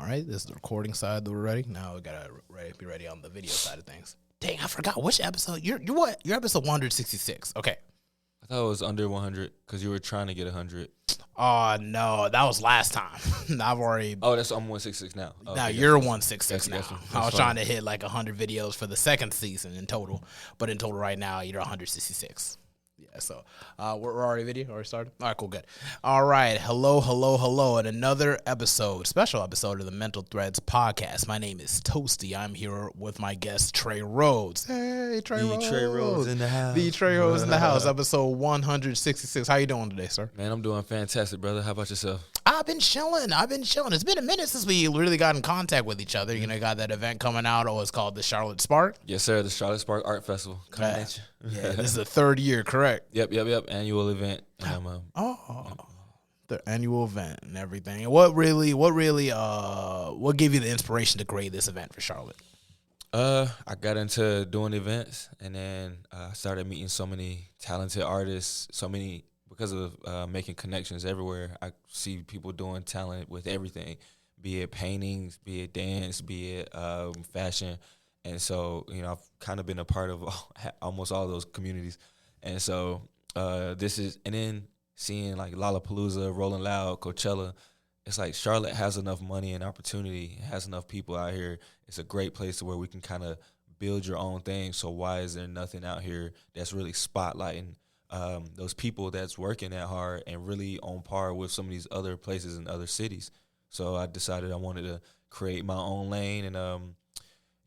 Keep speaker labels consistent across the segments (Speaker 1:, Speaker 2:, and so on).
Speaker 1: right? This is the recording side that we're ready. Now we gotta be ready on the video side of things. Dang, I forgot which episode. You're what? You're episode 166. Okay.
Speaker 2: I thought it was under 100 because you were trying to get 100.
Speaker 1: Oh no, that was last time. I've already.
Speaker 2: Oh, I'm 166 now. Oh,
Speaker 1: now
Speaker 2: okay,
Speaker 1: you're 166 now. I was
Speaker 2: fine.
Speaker 1: trying to hit like 100 videos for the second season in total, but in total right now you're 166. Yeah, so we're already video. Already started? All right, cool, good. All right, hello, and another special episode of the Mental Threads podcast. My name is Toasty. I'm here with my guest, Trey Rhodes. Hey, Trey Rhodes.
Speaker 2: Trey Rhodes in the house.
Speaker 1: The Trey Rhodes in the house, episode 166. How you doing today, sir?
Speaker 2: Man, I'm doing fantastic, brother. How about yourself?
Speaker 1: I've been chilling. It's been a minute since we really got in contact with each other. You know, got that event coming out. Oh, it's called the Charlotte Spark.
Speaker 2: Yes, sir. The Charlotte Spark Art Festival. Coming at you.
Speaker 1: Yeah, this is the third year, correct?
Speaker 2: Yep. Annual event.
Speaker 1: The annual event and everything. And what gave you the inspiration to create this event for Charlotte?
Speaker 2: I got into doing events, and then I started meeting so many talented artists, because of making connections everywhere. I see people doing talent with everything, be it paintings, be it dance, be it fashion. And so, you know, I've kind of been a part of almost all those communities. And so and then seeing like Lollapalooza, Rolling Loud, Coachella, it's like Charlotte has enough money and opportunity, has enough people out here. It's a great place to where we can kind of build your own thing. So why is there nothing out here that's really spotlighting those people that's working that hard and really on par with some of these other places in other cities? So I decided I wanted to create my own lane and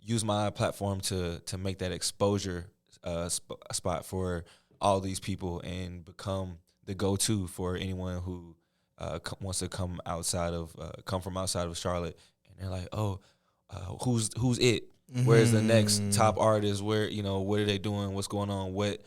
Speaker 2: use my platform to make that exposure spot for all these people and become the go-to for anyone who wants to come from outside of Charlotte, and they're like, who's it? Mm-hmm. Where's the next top artist? Where, you know, what are they doing? What's going on? What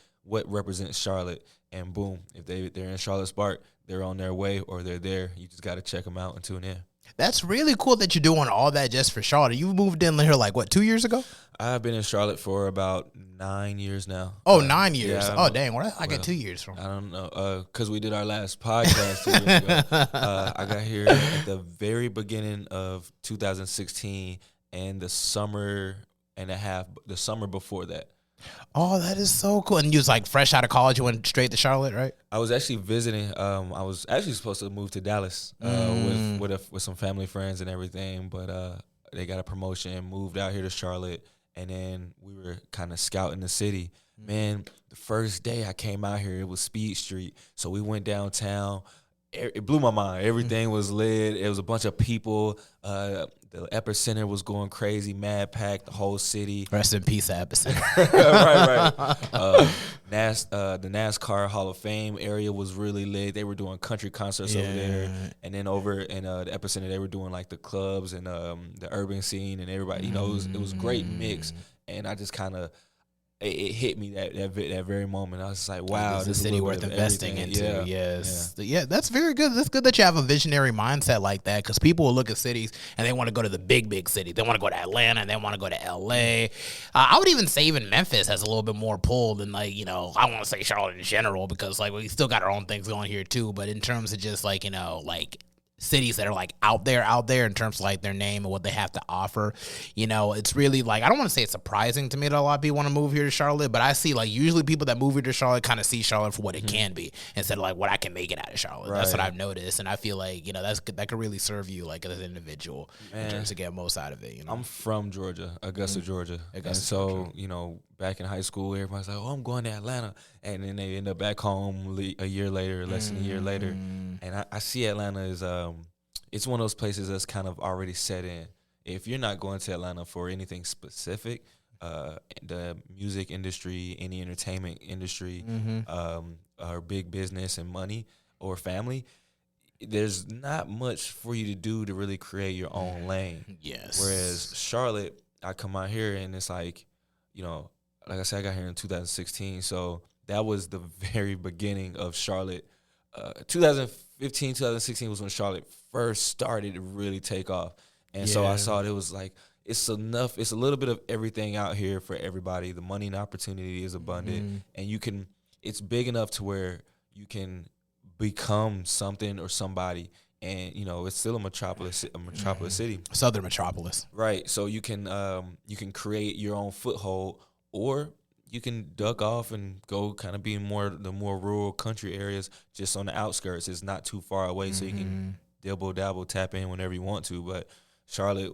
Speaker 2: represents Charlotte? And boom, if they're in Charlotte Spark, they're on their way or they're there. You just got to check them out and tune in.
Speaker 1: That's really cool that you're doing all that just for Charlotte. You moved in here like, what, 2 years ago?
Speaker 2: I've been in Charlotte for about 9 years now.
Speaker 1: Oh, 9 years.
Speaker 2: Yeah,
Speaker 1: dang. Where did I get 2 years from?
Speaker 2: I don't know. Because we did our last podcast 2 years ago. I got here at the very beginning of 2016 and the summer before that.
Speaker 1: Oh, that is so cool. And you was like fresh out of college, you went straight to Charlotte, right?
Speaker 2: I was actually visiting. I was actually supposed to move to Dallas with some family friends and everything, but they got a promotion, moved out here to Charlotte, and then we were kind of scouting the city. Man, the first day I came out here, it was Speed Street, so we went downtown. It blew my mind. Everything was lit. It was a bunch of people. The Epicenter was going crazy, mad packed, the whole city.
Speaker 1: Rest in peace, Epicenter.
Speaker 2: right. The NASCAR Hall of Fame area was really lit. They were doing country concerts over there. And then over in the Epicenter, they were doing like the clubs and the urban scene and everybody. You know, it was a great mix. And I just kind of, it hit me that very moment. I was just like, wow,
Speaker 1: this is a city worth investing into.
Speaker 2: Yeah.
Speaker 1: Yes. Yeah, that's very good. That's good that you have a visionary mindset like that, because people will look at cities and they want to go to the big city. They want to go to Atlanta and they want to go to LA. I would even say even Memphis has a little bit more pull than, like, you know, I want to say Charlotte in general, because like we still got our own things going here too. But in terms of just like, you know, like cities that are like out there in terms of like their name and what they have to offer, you know, it's really like, I don't want to say it's surprising to me that a lot of people want to move here to Charlotte, but I see like usually people that move here to Charlotte kind of see Charlotte for what it can be instead of like what I can make it out of Charlotte. Right. That's what I've noticed, and I feel like, you know, that could really serve you like as an individual in terms of getting most out of it. You know,
Speaker 2: I'm from Georgia, Augusta, Georgia, and so you know, back in high school, everybody's like, "Oh, I'm going to Atlanta," and then they end up back home a year later, less than a year later, and I see Atlanta as it's one of those places that's kind of already set in. If you're not going to Atlanta for anything specific, the music industry, any entertainment industry, or big business and money or family, there's not much for you to do to really create your own lane.
Speaker 1: Yes.
Speaker 2: Whereas Charlotte, I come out here and it's like, you know, like I said, I got here in 2016, so that was the very beginning of Charlotte. 2015, 2016 was when Charlotte first started to really take off. And so I saw it was like, it's a little bit of everything out here for everybody. The money and opportunity is abundant, and it's big enough to where you can become something or somebody and it's still a metropolis city.
Speaker 1: Southern metropolis.
Speaker 2: Right. So you can create your own foothold, or you can duck off and go kind of be in the more rural country areas, just on the outskirts. It's not too far away, so you can dabble, tap in whenever you want to. But Charlotte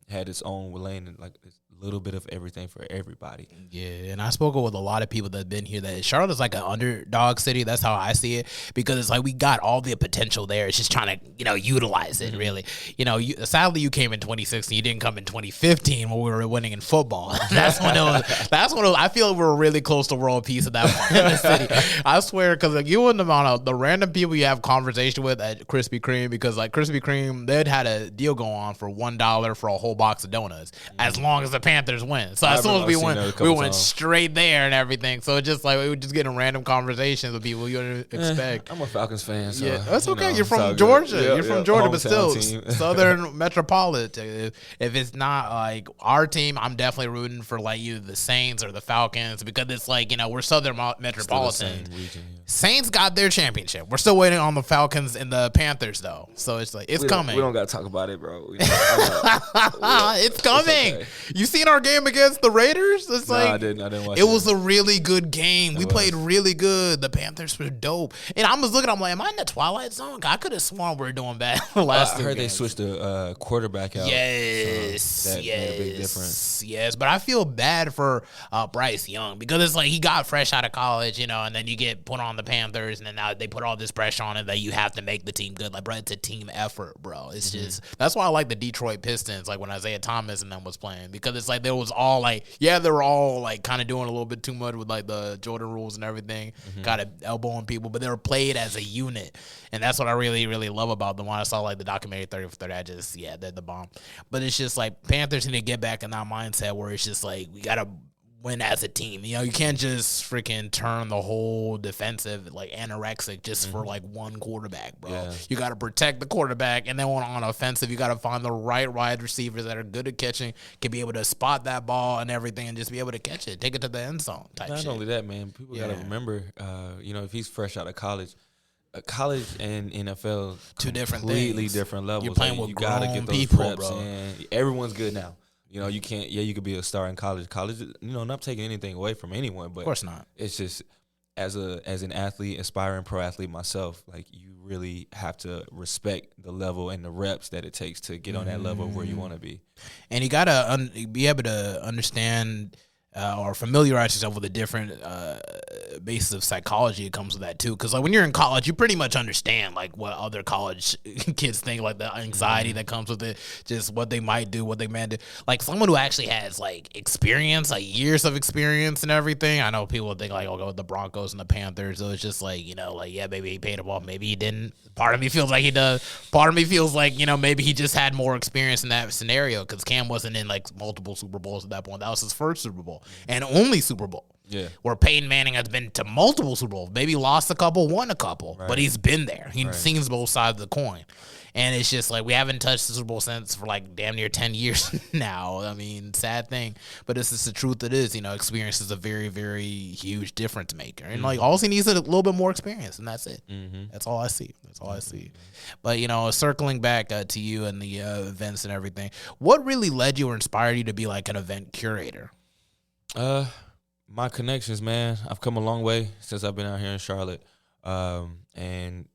Speaker 2: had its own lane, and like a little bit of everything for everybody.
Speaker 1: Yeah, and I spoke with a lot of people that have been here that Charlotte's like an underdog city. That's how I see it, because it's like we got all the potential there. It's just trying to, utilize it, really. Sadly, you came in 2016. You didn't come in 2015 when we were winning in football. That's when I feel we were really close to world peace at that point in the city. I swear, because like you and the amount of the random people you have conversation with at Krispy Kreme, because like Krispy Kreme, they'd had a deal going on for $1 for a whole box of donuts, as long as the Panthers win. So as soon as we went straight there and everything. So it's just like we were just getting random conversations with people you wouldn't expect.
Speaker 2: I'm a Falcons fan, so
Speaker 1: that's okay. You're from Georgia. You're from Georgia, but still Southern metropolitan. If it's not like our team, I'm definitely rooting for like either the Saints or the Falcons, because it's like we're Southern metropolitan.
Speaker 2: Region,
Speaker 1: Saints got their championship. We're still waiting on the Falcons and the Panthers though. So it's like it's coming.
Speaker 2: We don't gotta talk about it, bro.
Speaker 1: It's coming. Okay. You seen our game against the Raiders? It's like
Speaker 2: I didn't watch
Speaker 1: it. It was a really good game. We played really good. The Panthers were dope. And I was looking, I'm like, am I in the Twilight Zone? I could have sworn we were doing bad last
Speaker 2: I heard they switched the quarterback out.
Speaker 1: Yes.
Speaker 2: So that made a big difference.
Speaker 1: Yes, but I feel bad for Bryce Young, because it's like he got fresh out of college, and then you get put on the Panthers, and then now they put all this pressure on it that you have to make the team good. Like, bro, it's a team effort, bro. It's just, that's why I like the Detroit Pistons, like when Isaiah Thomas and them was playing, because it's like they was all like, they were all like kind of doing a little bit too much with like the Jordan rules and everything, got to elbowing people, but they were played as a unit, and that's what I really, really love about them. When I saw like the documentary 30 for 30, I just, they're the bomb. But it's just like Panthers need to get back in that mindset where it's just like we got to win as a team. You can't just freaking turn the whole defensive like anorexic just for like one quarterback, bro. Yeah. You got to protect the quarterback, and then on offensive, you got to find the right wide receivers that are good at catching, can be able to spot that ball and everything, and just be able to catch it, take it to the end zone type shit.
Speaker 2: Not only that, man, people got to remember, if he's fresh out of college, college and NFL,
Speaker 1: two different
Speaker 2: completely
Speaker 1: things.
Speaker 2: different levels.
Speaker 1: You're playing with
Speaker 2: you
Speaker 1: grown
Speaker 2: gotta get those
Speaker 1: people,
Speaker 2: reps,
Speaker 1: bro.
Speaker 2: and everyone's good now. You can't. Yeah, you could be a star in college. College, not taking anything away from anyone, but
Speaker 1: of course not.
Speaker 2: It's just as an athlete, aspiring pro athlete myself, like you really have to respect the level and the reps that it takes to get on that level where you want to be.
Speaker 1: And you gotta be able to understand or familiarize yourself with the different basis of psychology that comes with that too. Because like when you're in college, you pretty much understand like what other college kids think, like the anxiety that comes with it, just what they might do, what they might do. Like someone who actually has like experience, like years of experience and everything. I know people think like, oh, go with the Broncos and the Panthers. So it's just like, maybe he paid him off, maybe he didn't. Part of me feels like he does. Part of me feels like, maybe he just had more experience in that scenario, because Cam wasn't in like multiple Super Bowls at that point. That was his first Super Bowl and only Super Bowl.
Speaker 2: Yeah.
Speaker 1: Where Peyton Manning has been to multiple Super Bowls, maybe lost a couple, won a couple, but he's been there. He's seen both sides of the coin. And it's just like we haven't touched the Super Bowl since for like damn near 10 years now. I mean, sad thing, but this is the truth. It is, experience is a very, very huge difference maker. And like all he needs is a little bit more experience, and that's it. That's all I see. That's all I see. But, circling back to you and the events and everything, what really led you or inspired you to be like an event curator?
Speaker 2: My connections, man. I've come a long way since I've been out here in Charlotte. And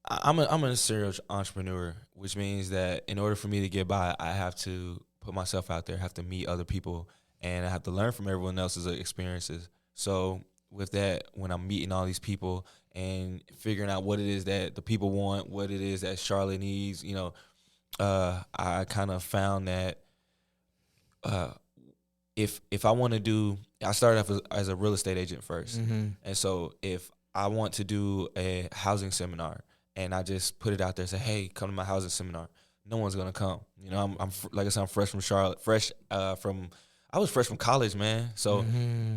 Speaker 2: I'm a serial entrepreneur, which means that in order for me to get by, I have to put myself out there, have to meet other people, and I have to learn from everyone else's experiences. So with that, when I'm meeting all these people and figuring out what it is that the people want, what it is that Charlotte needs, I kind of found that if I want to do, I started off as a real estate agent first. And so if I want to do a housing seminar and I just put it out there and say, hey, come to my housing seminar, no one's going to come. I'm like I said, I'm fresh from Charlotte, I was fresh from college, man. So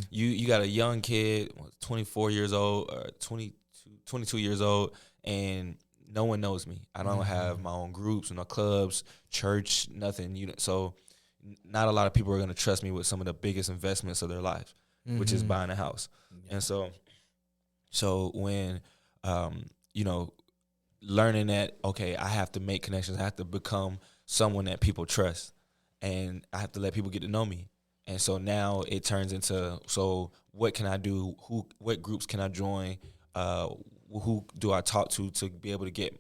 Speaker 2: you got a young kid, 24 years old, 22 years old, and no one knows me. I don't have my own groups, no clubs, church, nothing. So not a lot of people are going to trust me with some of the biggest investments of their life, which is buying a house. And so when, learning that, okay, I have to make connections. I have to become someone that people trust, and I have to let people get to know me. And so now it turns into, so what can I do? What groups can I join? Who do I talk to be able to get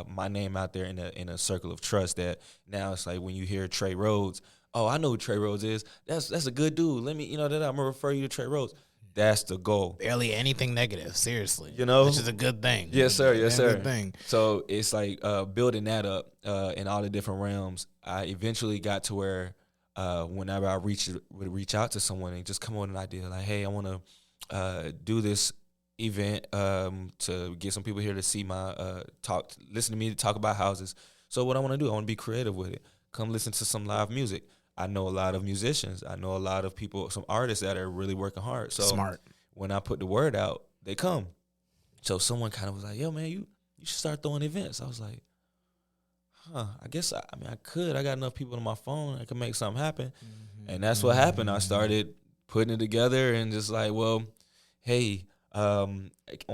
Speaker 2: my name out there in a circle of trust? That now it's like when you hear Trey Rhodes, oh, I know who Trey Rhodes is. That's a good dude. Let me, that I'm gonna refer you to Trey Rhodes. That's the goal.
Speaker 1: Barely anything negative, seriously.
Speaker 2: Which is
Speaker 1: a good thing.
Speaker 2: Yes, sir. Yes, sir.
Speaker 1: Good thing.
Speaker 2: So it's like building that up in all the different realms. I eventually got to where whenever I would reach out to someone and just come up with an idea, like, hey, I want to do this event to get some people here to see my listen to me talk about houses. So what I want to do, I want to be creative with it. Come listen to some live music. I know a lot of musicians. I know a lot of people, some artists that are really working hard. So
Speaker 1: smart.
Speaker 2: When I put the word out, they come. So someone kind of was like, yo, man, you should start throwing events. I was like, I guess, I could. I got enough people on my phone. I could make something happen. Mm-hmm. And that's what happened. I started putting it together and just like, well, hey, on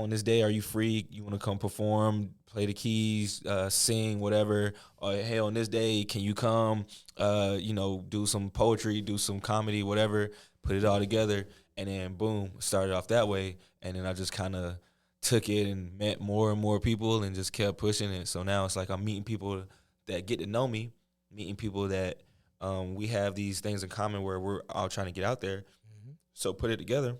Speaker 2: this day, are you free? You want to come perform, play the keys, sing, whatever? Or, hey, on this day, can you come, do some poetry, do some comedy, whatever, put it all together. And then, boom, started off that way. And then I just kind of took it and met more and more people and just kept pushing it. So now it's like I'm meeting people that get to know me, meeting people that we have these things in common where we're all trying to get out there. Mm-hmm. So put it together.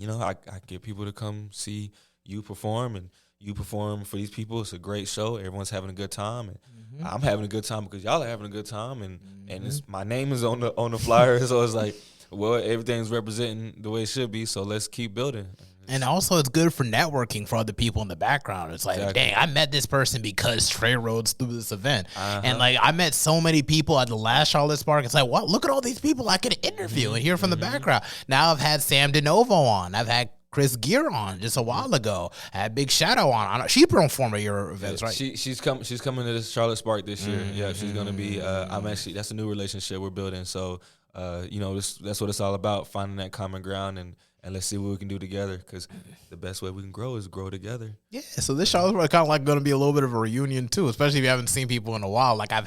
Speaker 2: I get people to come see you perform, and you perform for these people. It's a great show. Everyone's having a good time, and mm-hmm. I'm having a good time because y'all are having a good time, and my name is on the flyer. So it's like, well, everything's representing the way it should be. So let's keep building.
Speaker 1: And also, it's good for networking for other people in the background. It's like, dang, I met this person because Trey Rhodes threw this event. Uh-huh. And, like, I met so many people at the last Charlotte Spark. It's like, wow, look at all these people I could interview and hear from the background. Now I've had Sam Dinovo on. I've had Chris Gear on just a while ago. I had Big Shadow on. She performed at your events, right?
Speaker 2: She's coming to this Charlotte Spark this year. Mm-hmm. Yeah, she's going to be that's a new relationship we're building. So, that's what it's all about, finding that common ground and let's see what we can do together, because the best way we can grow is grow together. Yeah,
Speaker 1: so this show is kind of like going to be a little bit of a reunion too, especially if you haven't seen people in a while. Like I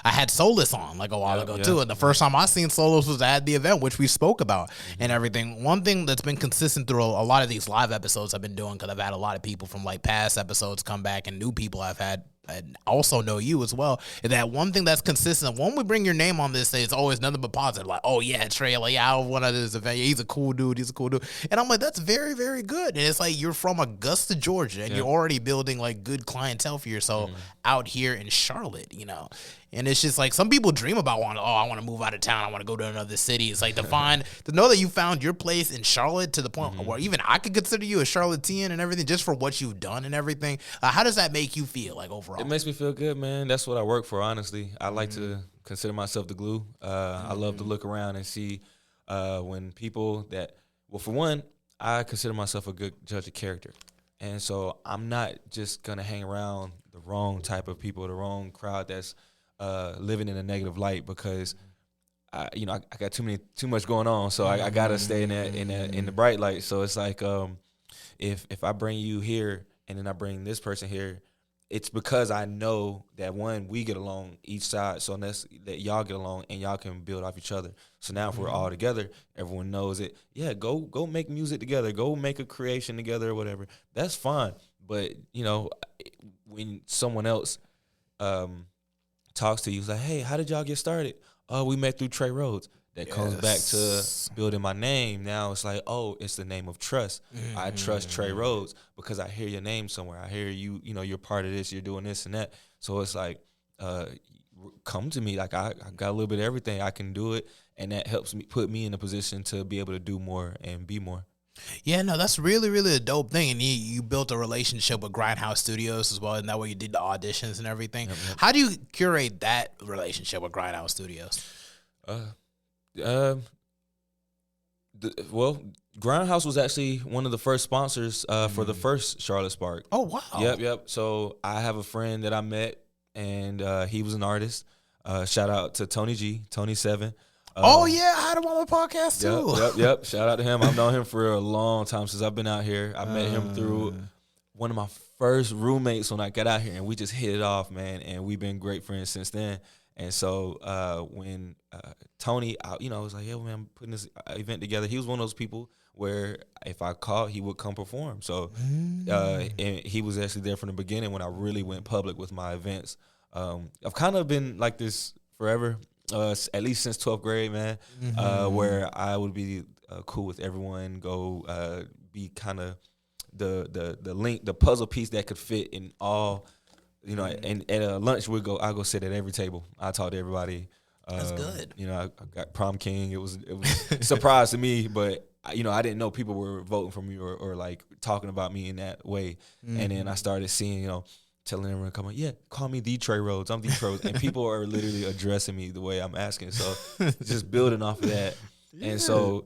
Speaker 1: had Solus on like a while ago too, and the first time I seen Solus was at the event, which we spoke about and everything. One thing that's been consistent through a lot of these live episodes I've been doing, because I've had a lot of people from like past episodes come back and new people I've had and also know you as well. And that one thing that's consistent, when we bring your name on this, it's always nothing but positive. Like, oh yeah, Trey, like, yeah, I went to this event. Yeah, he's a cool dude. And I'm like, that's very, very good. And it's like, you're from Augusta, Georgia, and you're already building like good clientele for yourself out here in Charlotte, And it's just like, some people dream about I want to move out of town. I want to go to another city. It's like to know that you found your place in Charlotte to the point where even I could consider you a Charlottean and everything, just for what you've done and everything. How does that make you feel, like, overall?
Speaker 2: It makes me feel good, man. That's what I work for, honestly. I like to consider myself the glue. I love to look around and see when people for one, I consider myself a good judge of character. And so I'm not just going to hang around the wrong type of people, the wrong crowd that's living in a negative light, because I got too much going on, so I gotta stay in the bright light. So it's like, if I bring you here and then I bring this person here, it's because I know that, one, we get along each side, so unless that y'all get along and y'all can build off each other. So now if we're all together, everyone knows it. Yeah, go make music together, go make a creation together or whatever. That's fine. But when someone else talks to you, it's like, hey, how did y'all get started? Oh, we met through Trey Rhodes. That comes back to building my name. Now it's like, oh, it's the name of trust. I trust Trey Rhodes because I hear your name somewhere. I hear you, you're part of this, you're doing this and that. So it's like, come to me. Like, I got a little bit of everything. I can do it. And that helps me, put me in a position to be able to do more and be more.
Speaker 1: Yeah, no, that's really, really a dope thing. And you built a relationship with Grindhouse Studios as well, and that way you did the auditions and everything. Yep. How do you curate that relationship with Grindhouse Studios?
Speaker 2: Grindhouse was actually one of the first sponsors for the first Charlotte Spark.
Speaker 1: Oh, wow.
Speaker 2: Yep. So I have a friend that I met, and he was an artist. Shout out to Tony G, Tony 7.
Speaker 1: Yeah, I had him on my podcast too.
Speaker 2: Yep. Shout out to him. I've known him for a long time, since I've been out here. I met him through one of my first roommates when I got out here, and we just hit it off, man. And we've been great friends since then. And so when Tony, was like, yeah, man, I'm putting this event together. He was one of those people where if I called, he would come perform. So and he was actually there from the beginning when I really went public with my events. I've kind of been like this forever, at least since 12th grade, man, where I would be cool with everyone, go be kind of the link, the puzzle piece that could fit in all. And at lunch I'll go sit at every table. I talk to everybody.
Speaker 1: That's good.
Speaker 2: I got prom king. It was a surprise to me, but I didn't know people were voting for me or like talking about me in that way. And then I started seeing, telling everyone, come on, yeah, call me the Trey Rhodes. I'm the Trey Rhodes. And people are literally addressing me the way I'm asking. So just building off of that. Yeah. And so,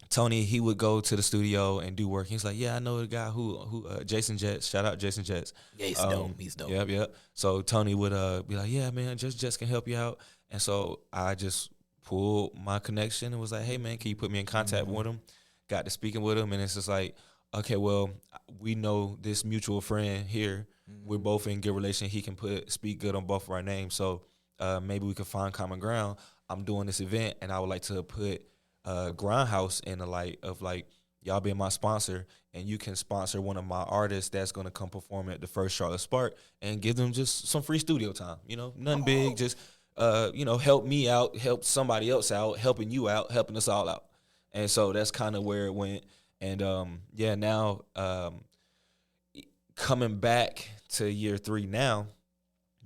Speaker 2: Tony, he would go to the studio and do work. He's like, yeah, I know the guy who Jason Jets. Shout out Jason Jets.
Speaker 1: Yeah, he's dope. He's dope.
Speaker 2: Yep. So Tony would be like, yeah, man, Jets can help you out. And so I just pulled my connection and was like, hey, man, can you put me in contact with him? Got to speaking with him, and it's just like, okay, well, we know this mutual friend here. We're both in good relation. He can speak good on both of our names. So maybe we can find common ground. I'm doing this event, and I would like to put Grindhouse in the light of like y'all being my sponsor, and you can sponsor one of my artists that's going to come perform at the first Charlotte Spark and give them just some free studio time. Nothing big, just help me out, help somebody else out, helping you out, helping us all out. And so that's kind of where it went. And now coming back to year 3 now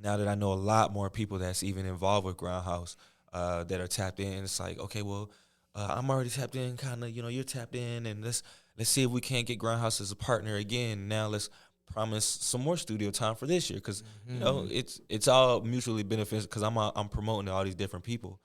Speaker 2: that I know a lot more people that's even involved with Grindhouse that are tapped in, it's like, okay, well, I'm already tapped in, kind of, you're tapped in, and let's see if we can't get Grindhouse as a partner again. Now let's promise some more studio time for this year, because it's all mutually beneficial. Because I'm promoting to all these different people.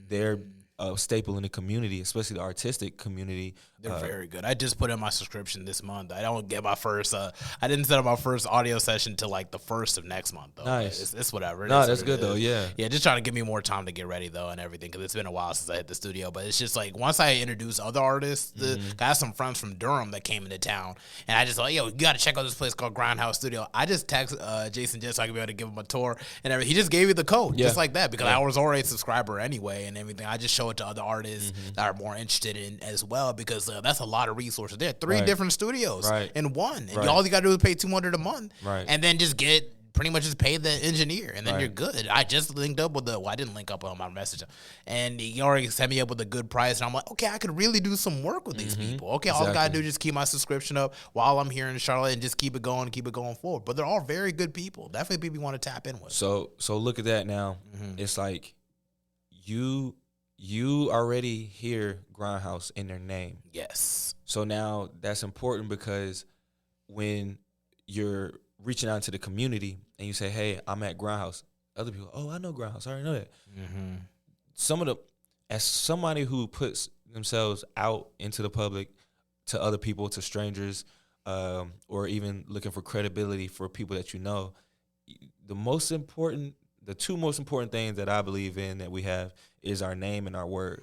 Speaker 2: They're a staple in the community, especially the artistic community.
Speaker 1: They're very good. I just put in my subscription this month. I don't get my first. I didn't set up my first audio session till like the 1st of next month, though.
Speaker 2: Nice.
Speaker 1: It's whatever.
Speaker 2: No, that's good though. Yeah.
Speaker 1: Yeah, just trying to give me more time to get ready though and everything, because it's been a while since I hit the studio. But it's just like once I introduce other artists, I have some friends from Durham that came into town, and I just like, yo, you got to check out this place called Grindhouse Studio. I just text Jason just so I could be able to give him a tour and everything. He just gave me the code just like that, because I was already a subscriber anyway and everything. I just show it to other artists that are more interested in as well, because that's a lot of resources. There are 3 different studios in one, and all you got to do is pay $200 a month, and then just pretty much just pay the engineer, and then you're good. I just linked up with I didn't link up on my message, and he already set me up with a good price, and I'm like, okay, I could really do some work with these people. Okay, all I got to do is just keep my subscription up while I'm here in Charlotte and just keep it going forward. But they're all very good people. Definitely people you want to tap in with.
Speaker 2: So look at that now. It's like you already hear Grindhouse in their name.
Speaker 1: Yes.
Speaker 2: So now that's important, because when you're reaching out to the community and you say, hey, I'm at Grindhouse, other people, oh, I know Grindhouse. I already know that. As somebody who puts themselves out into the public to other people, to strangers, or even looking for credibility for people that the 2 most important things that I believe in that we have is our name and our word.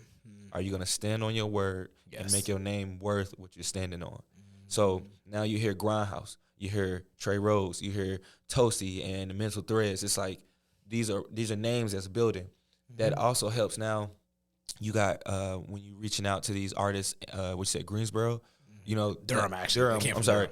Speaker 2: Are you going to stand on your word and make your name worth what you're standing on? So now you hear Grindhouse, you hear Trey Rhodes, you hear Toasty and the Mental Threads. It's like these are names that's building. That also helps now. You got when you're reaching out to these artists, what you said, Greensboro,
Speaker 1: Durham, actually.
Speaker 2: Durham. I'm sorry.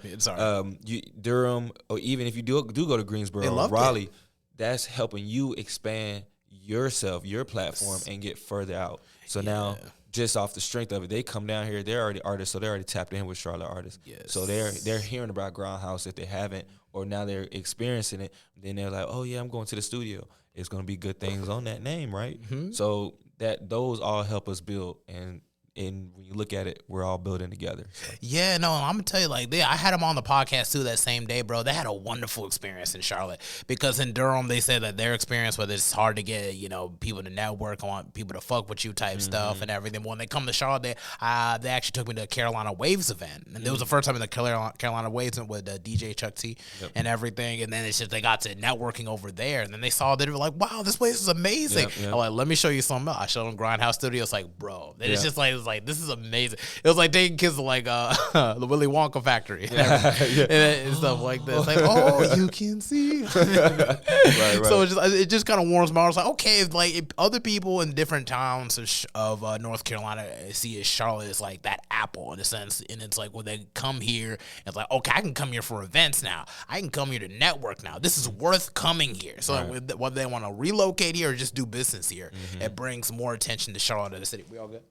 Speaker 2: Durham, or even if you do go to Greensboro, Raleigh, that's helping you expand yourself, your platform, and get further out. So now, just off the strength of it, they come down here. They're already artists, so they're already tapped in with Charlotte artists. Yes. So they're hearing about Grindhouse if they haven't, or now they're experiencing it. Then they're like, oh yeah, I'm going to the studio. It's going to be good things on that name, right? So those all help us build, and when you look at it, we're all building together. So.
Speaker 1: Yeah, no, I'm going to tell you, like, I had them on the podcast, too, that same day, bro. They had a wonderful experience in Charlotte, because in Durham, they said that their experience, whether it's hard to get, people to network, want people to fuck with you type stuff and everything. But when they come to Charlotte, they actually took me to a Carolina Waves event. And it was the first time in the Carolina Waves event with DJ Chuck T and everything. And then it's just they got to networking over there. And then they saw that they were like, wow, this place is amazing. I'm like, let me show you something else. I showed them Grindhouse Studio. It's like, bro. Then it's just like, like, this is amazing. It was like taking kids to like the Willy Wonka factory and stuff like this. Like, oh, you can see.
Speaker 2: Right.
Speaker 1: So it just kind of warms my heart. It's like, okay, if other people in different towns of North Carolina see Charlotte as like that apple in a sense, and it's like when they come here, it's like, okay, I can come here for events now. I can come here to network now. This is worth coming here. So whether they want to relocate here or just do business here, it brings more attention to Charlotte as a city. We all good?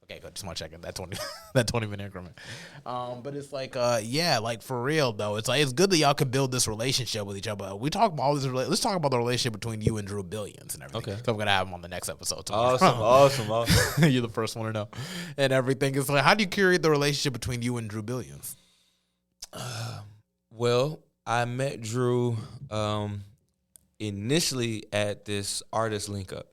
Speaker 1: Okay, good. Just want to check in that 20-minute increment. But it's like, like for real though, it's like it's good that y'all can build this relationship with each other. We talk about all this. Let's talk about the relationship between you and Drew Billions and everything. Okay. So I'm gonna have him on the next episode tomorrow.
Speaker 2: Awesome.
Speaker 1: You're the first one to know, and everything. It's like, how do you curate the relationship between you and Drew Billions?
Speaker 2: Well, I met Drew initially at this artist link up.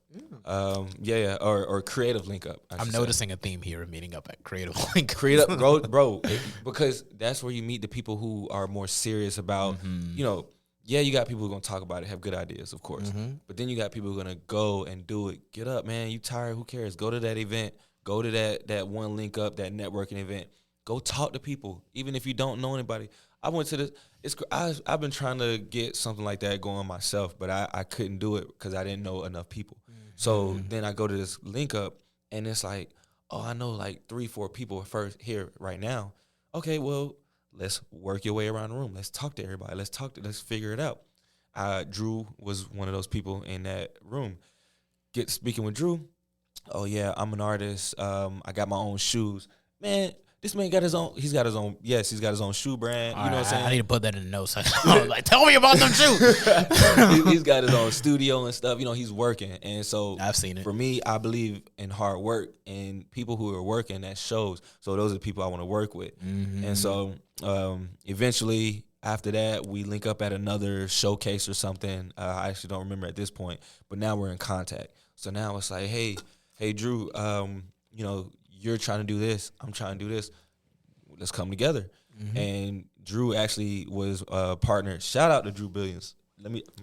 Speaker 2: Or creative link up.
Speaker 1: I'm noticing a theme here of meeting up at creative link.
Speaker 2: Creative, bro, because that's where you meet the people who are more serious about, you got people who are going to talk about it, have good ideas, of course. But then you got people who are going to go and do it. Get up, man. You tired? Who cares? Go to that event. Go to that one link up, that networking event. Go talk to people, even if you don't know anybody. I went to this. I've been trying to get something like that going myself, but I couldn't do it because I didn't know enough people. So then I go to this link up, and it's like, oh, I know like 3-4 people first here right now. Okay, well, let's work your way around the room. Let's talk to everybody. Let's figure it out. Drew was one of those people in that room. Speaking with Drew. Oh yeah, I'm an artist. I got my own shoes, man. This man got his own. He's got his own shoe brand. You know what I'm saying?
Speaker 1: I need to put that in the notes. Like, tell me about them shoes.
Speaker 2: He's got his own studio and stuff. He's working, and so
Speaker 1: I've seen it.
Speaker 2: For me, I believe in hard work and people who are working. That shows. So those are the people I want to work with. And so eventually, after that, we link up at another showcase or something. I actually don't remember at this point, but now we're in contact. So now it's like, hey, Drew, you're trying to do this. I'm trying to do this. Let's come together. And Drew actually was a partner. Shout out to Drew Billions.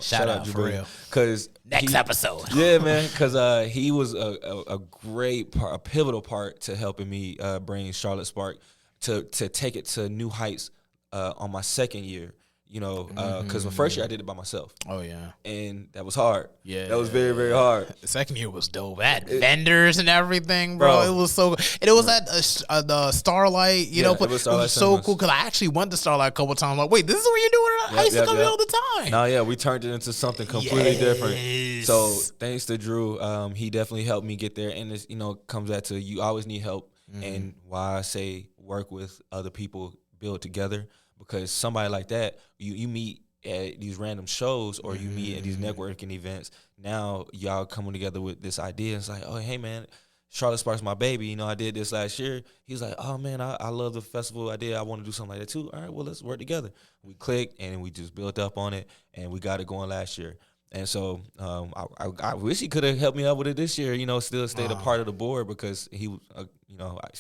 Speaker 2: Shout out Drew
Speaker 1: for
Speaker 2: Billions.
Speaker 1: real.
Speaker 2: Because
Speaker 1: next episode.
Speaker 2: Yeah, man. Because he was a great part, a pivotal part to helping me bring Charlotte Spark to take it to new heights on my second year. Because the first year I did it by myself.
Speaker 1: Oh, yeah.
Speaker 2: And that was hard.
Speaker 1: Yeah.
Speaker 2: That was very, very hard.
Speaker 1: The second year was dope. I had vendors and everything, bro. It was so good. And it was at the Starlight, it was so cool because I actually went to Starlight a couple of times. Like, wait, this is what you're doing? I used to come here all the time.
Speaker 2: No, yeah, we turned it into something completely different. So thanks to Drew, he definitely helped me get there. And it's, comes back to you always need help. And why I say work with other people, build together. Because somebody like that, you meet at these random shows or you meet at these networking events. Now y'all coming together with this idea. It's like, oh, hey, man, Charlotte Spark's my baby. I did this last year. He's like, oh, man, I love the festival idea. I want to do something like that too. All right, well, let's work together. We clicked and we just built up on it and we got it going last year. And so I wish he could have helped me out with it this year, still stayed a part of the board because he,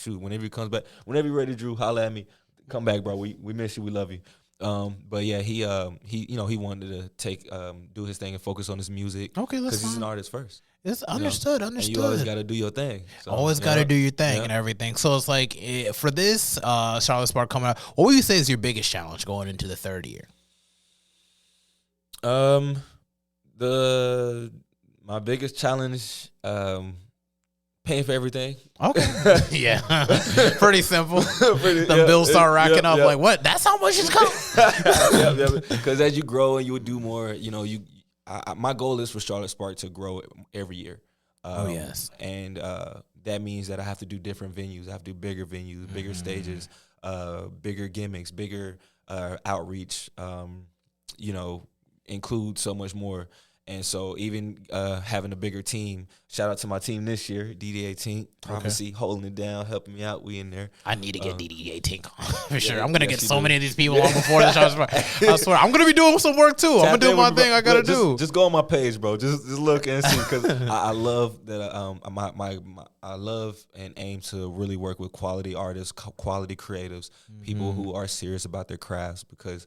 Speaker 2: whenever he comes back, whenever you're ready, Drew, holla at me. Come back, bro. We miss you. We love you. But yeah, he wanted to do his thing and focus on his music.
Speaker 1: Okay,
Speaker 2: because he's an artist first.
Speaker 1: It's understood.
Speaker 2: And you always got to do your thing. So,
Speaker 1: always got to do your thing and everything. So it's like for this Charlotte Spark coming out, what would you say is your biggest challenge going into the third year?
Speaker 2: My biggest challenge. Paying for everything.
Speaker 1: Okay. Yeah. Pretty simple. The bills start racking up. Like, what? That's how much it's coming.
Speaker 2: Because as you grow and you would do more, my goal is for Charlotte Spark to grow every year.
Speaker 1: Yes.
Speaker 2: And that means that I have to do different venues. I have to do bigger venues, bigger stages, bigger gimmicks, bigger outreach, include so much more. And so even having a bigger team, shout out to my team this year, DD18, Prophecy, holding it down, helping me out. We in there.
Speaker 1: I need to get DD18 on for sure. I'm going to get so many of these people on before the show. I swear. I'm going to be doing some work too. I'm going to do my thing I got to do.
Speaker 2: Just go on my page, bro. Just look and see because I love that I love and aim to really work with quality artists, quality creatives, people who are serious about their crafts because,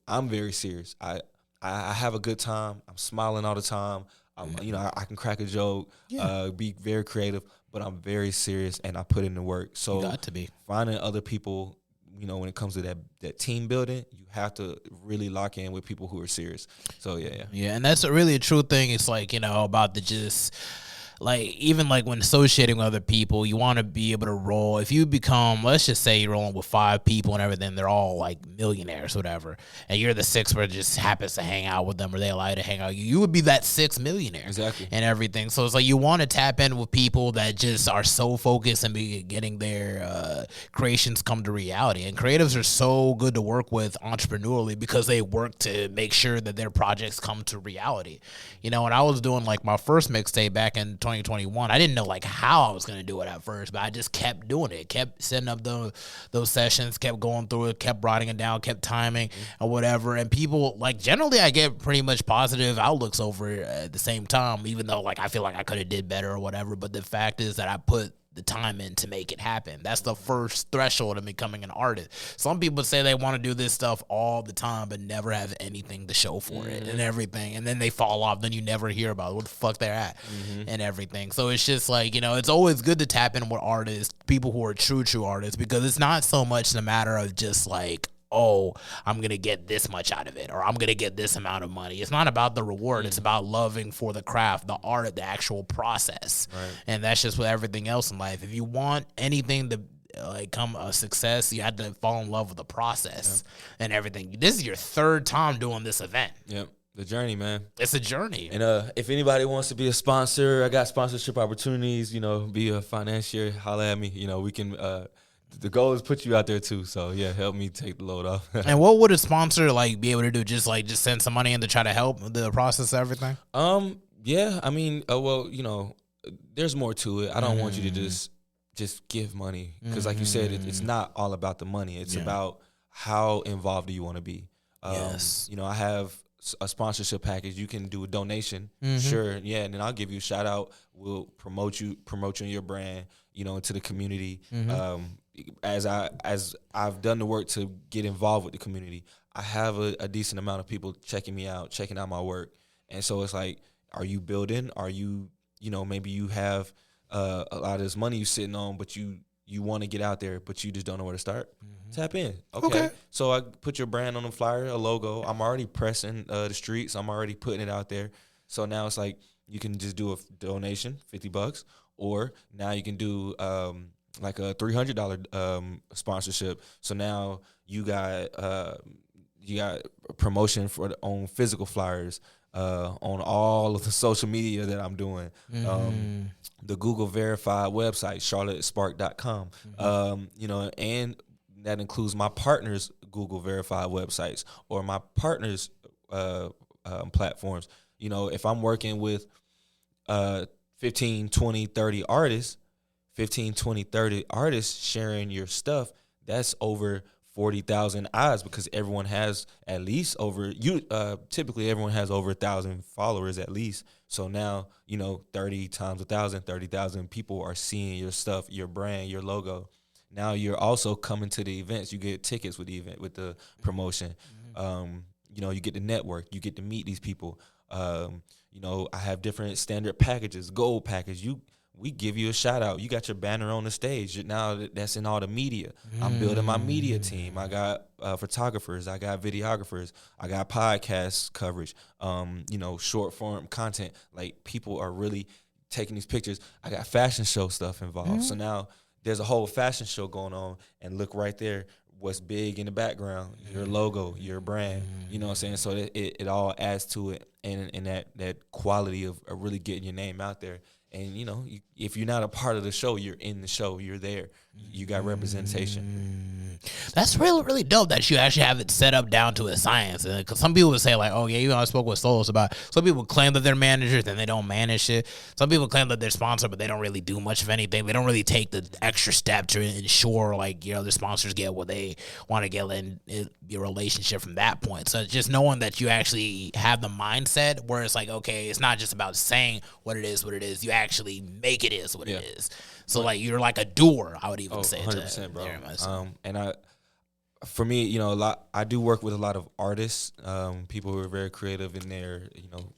Speaker 2: I'm very serious. I have a good time. I'm smiling all the time. I can crack a joke, be very creative, but I'm very serious and I put in the work. So
Speaker 1: You got to be.
Speaker 2: finding other people, when it comes to that team building, you have to really lock in with people who are serious. So
Speaker 1: Yeah, and that's really a true thing. It's like, about the just even like when associating with other people, you want to be able to roll. If you become, let's just say you're rolling with 5 people and everything, they're all like millionaires, whatever, and you're the 6th person just happens to hang out with them, or they allow you to hang out. You would be that 6th millionaire,
Speaker 2: exactly,
Speaker 1: and everything. So it's like you want to tap in with people that just are so focused and be getting their creations come to reality. And creatives are so good to work with entrepreneurially because they work to make sure that their projects come to reality. When I was doing like my first mixtape back in 2021, I didn't know like how I was going to do it at first, but I just kept doing it, kept setting up those sessions, kept going through it, kept writing it down, kept timing or whatever. And people, like, generally I get pretty much positive outlooks over it at the same time, even though like I feel like I could have did better or whatever. But the fact is that I put the time in to make it happen. That's the first threshold of becoming an artist. Some people say they want to do this stuff all the time but never have anything to show for it and everything, and then they fall off. Then you never hear about where the fuck they're at and everything. So it's just like, it's always good to tap in with artists, people who are true artists, because it's not so much the matter of just like, oh, I'm going to get this much out of it, or I'm going to get this amount of money. It's not about the reward. It's about loving for the craft, the art, the actual process.
Speaker 2: Right.
Speaker 1: And that's just with everything else in life. If you want anything to come a success, you have to fall in love with the process and everything. This is your 3rd time doing this event.
Speaker 2: Yep. The journey, man.
Speaker 1: It's a journey.
Speaker 2: And if anybody wants to be a sponsor, I got sponsorship opportunities, be a financier, holla at me. We can the goal is put you out there too. So yeah, help me take the load off.
Speaker 1: And what would a sponsor be able to do? Just send some money in to try to help the process of everything?
Speaker 2: Yeah, I mean, there's more to it. I don't want you to just give money, because like you said, it's not all about the money. It's about how involved do you want to be.
Speaker 1: Yes.
Speaker 2: I have a sponsorship package. You can do a donation, sure, yeah, and then I'll give you a shout out. We'll promote you and your brand, into the community. As I've done the work to get involved with the community, I have a decent amount of people checking me out, checking out my work, and so it's like, are you building? Are you, maybe you have a lot of this money you sitting on, but you want to get out there, but you just don't know where to start? Tap in. Okay. So I put your brand on the flyer, a logo. I'm already pressing the streets. I'm already putting it out there. So now it's like, you can just do a donation, $50, or now you can do like a $300 sponsorship. So now you got promotion for on physical flyers, on all of the social media that I'm doing. The Google verified website, charlottespark.com. And that includes my partners' Google verified websites, or my partners' platforms. If I'm working with 15, 20, 30 artists, 15, 20, 30 artists sharing your stuff, that's over 40,000 eyes, because everyone has at least typically everyone has over 1,000 followers at least. So now, 30 times 1,000, 30,000 people are seeing your stuff, your brand, your logo. Now you're also coming to the events. You get tickets with the event, with the promotion. You get to network, you get to meet these people. I have different standard packages, gold package. We give you a shout out. You got your banner on the stage. Now that's in all the media. I'm building my media team. I got photographers. I got videographers. I got podcast coverage. Short form content. Like, people are really taking these pictures. I got fashion show stuff involved. So now there's a whole fashion show going on, and look right there, what's big in the background, your logo, your brand, you know what I'm saying? So it all adds to it, and that quality of really getting your name out there. And, if you're not a part of the show, you're in the show, you're there, you got representation.
Speaker 1: That's really, really dope that you actually have it set up down to a science. Because some people would say, like, oh, yeah, I spoke with Solus about, some people claim that they're managers and they don't manage it. Some people claim that they're sponsored, but they don't really do much of anything. They don't really take the extra step to ensure, like, their sponsors get what they want to get in your relationship from that point. So just knowing that you actually have the mindset where it's like, okay, it's not just about saying what it is. You actually make it is what it is. So, like, you're like a doer, I would even say.
Speaker 2: 100%, bro. And for me, I do work with a lot of artists, people who are very creative in their,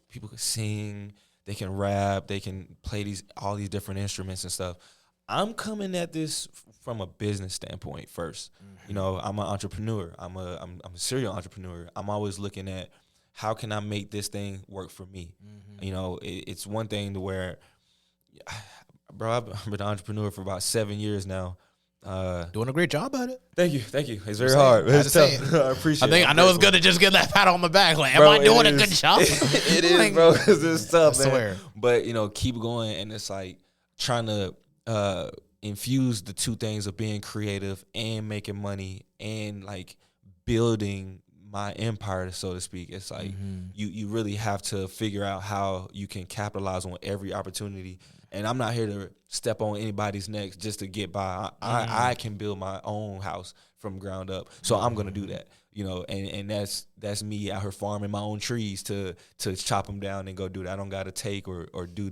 Speaker 2: people who sing, they can rap, they can play all these different instruments and stuff. I'm coming at this from a business standpoint first. You know, I'm an entrepreneur. I'm a serial entrepreneur. I'm always looking at how can I make this thing work for me. You know, it's one thing to where, bro, I've been an entrepreneur for about 7 years now.
Speaker 1: Doing a great job at it.
Speaker 2: Thank you. It's very hard. It's tough. I appreciate it.
Speaker 1: I know it's good to just get that pat on the back. Like, am I doing a good job?
Speaker 2: It is, bro. It's tough, man.
Speaker 1: I swear.
Speaker 2: But, you know, keep going. And it's like trying to infuse the two things of being creative and making money and, like, building my empire, so to speak. It's like you really have to figure out how you can capitalize on every opportunity. And I'm not here to step on anybody's neck just to get by. I can build my own house from ground up, so I'm gonna do that. You know, and that's me out here farming my own trees to chop them down and go do that. I don't gotta take or do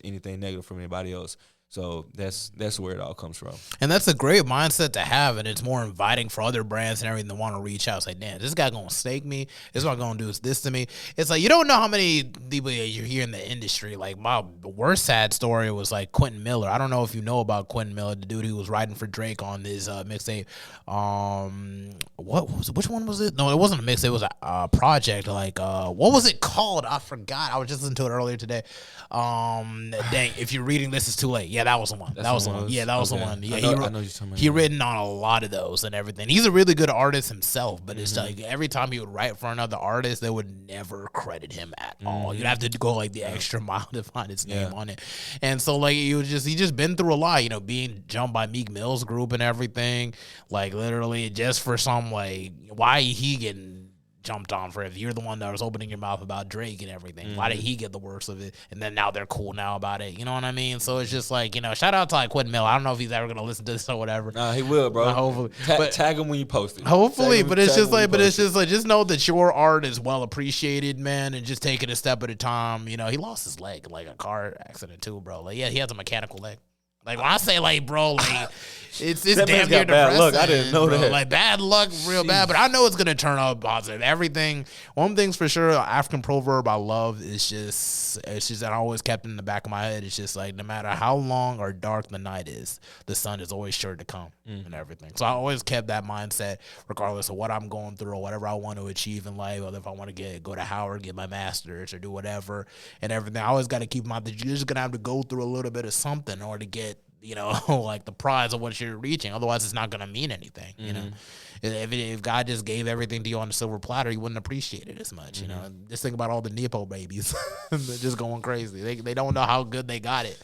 Speaker 2: anything negative from anybody else. So that's where it all comes from.
Speaker 1: And that's a great mindset to have, and it's more inviting for other brands and everything to want to reach out. It's like, damn, this guy going to stake me. This is what I'm going to do is this to me. It's like, you don't know how many people you hear in the industry. Like, my worst sad story was like Quentin Miller. I don't know if you know about Quentin Miller, the dude who was writing for Drake on this mixtape. Which one was it? No, it wasn't a mixtape. It was a project. Like, what was it called? I forgot. I was just listening to it earlier today. Dang, if you're reading this, it's too late. Yeah, that was the one. That was the one. Yeah, that was the one. Yeah,
Speaker 2: I know you're talking about.
Speaker 1: He written on a lot of those and everything. He's a really good artist himself, but it's like every time he would write for another artist, they would never credit him at all. You'd have to go like the extra mile to find his name on it. And so like he just been through a lot, you know, being jumped by Meek Mill's group and everything. Like literally just for some like why he getting jumped on for it. If you're the one that was opening your mouth about Drake and everything, why did he get the worst of it? And then now they're cool now about it. You know what I mean? So it's just like, you know, shout out to like Quentin Miller. I don't know if he's ever gonna listen to this or whatever.
Speaker 2: Nah, he will, bro.
Speaker 1: Hopefully,
Speaker 2: tag him when you post it.
Speaker 1: Hopefully, but it's just like, just know that your art is well appreciated, man, and just take it a step at a time. You know, he lost his leg like a car accident too, bro. Like, yeah, he has a mechanical leg. Like when I say like, bro, like it's damn near depressing.
Speaker 2: Luck. I didn't know that.
Speaker 1: Like bad luck, real bad. But I know it's gonna turn out positive. Everything. One thing's for sure. African proverb I love is just that I always kept in the back of my head. It's just like no matter how long or dark the night is, the sun is always sure to come and everything. So I always kept that mindset, regardless of what I'm going through or whatever I want to achieve in life. Whether if I want to go to Howard, get my master's, or do whatever and everything. I always got to keep in mind that you're just gonna have to go through a little bit of something in order to get, you know, like the prize of what you're reaching. Otherwise, it's not going to mean anything, you know. If God just gave everything to you on a silver platter, you wouldn't appreciate it as much, you know. Just think about all the Nepo babies. They're just going crazy. They don't know how good they got it,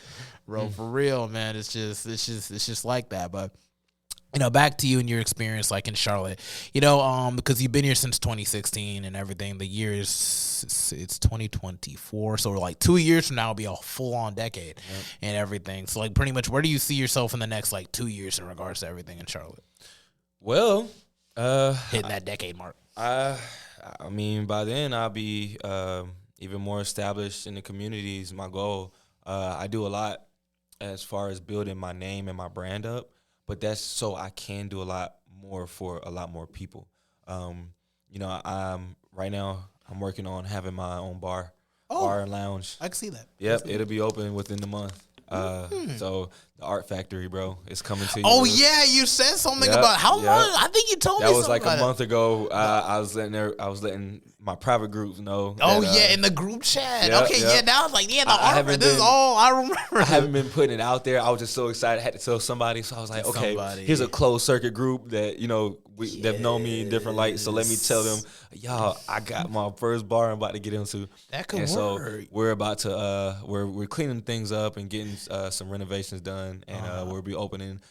Speaker 1: bro. For real, man. It's just like that. But you know, back to you and your experience, like in Charlotte, you know, because you've been here since 2016 and everything. The year is it's 2024, so like 2 years from now will be a full on decade and everything. So like, pretty much, where do you see yourself in the next like 2 years in regards to everything in Charlotte?
Speaker 2: Well,
Speaker 1: hitting that decade mark.
Speaker 2: I mean, by then I'll be even more established in the community is my goal. I do a lot as far as building my name and my brand up. But that's so I can do a lot more for a lot more people. You know, right now I'm working on having my own bar and lounge.
Speaker 1: I can see that.
Speaker 2: Yep, it'll be open within the month. So the Art Factory, bro, is coming to you.
Speaker 1: Oh yeah, you said something about how long? I think you told me
Speaker 2: that was
Speaker 1: something
Speaker 2: like a month ago. I was letting my private groups know.
Speaker 1: Oh
Speaker 2: that,
Speaker 1: in the group chat. Okay, now I was like, the Art. This is all I remember.
Speaker 2: I haven't been putting it out there. I was just so excited. I had to tell somebody, so I was like, okay, here's a closed circuit group that they've known me in different lights. So let me tell them, y'all, I got my first bar I'm about to get into.
Speaker 1: That could work.
Speaker 2: So we're about to we're cleaning things up and getting some renovations done, and we'll be opening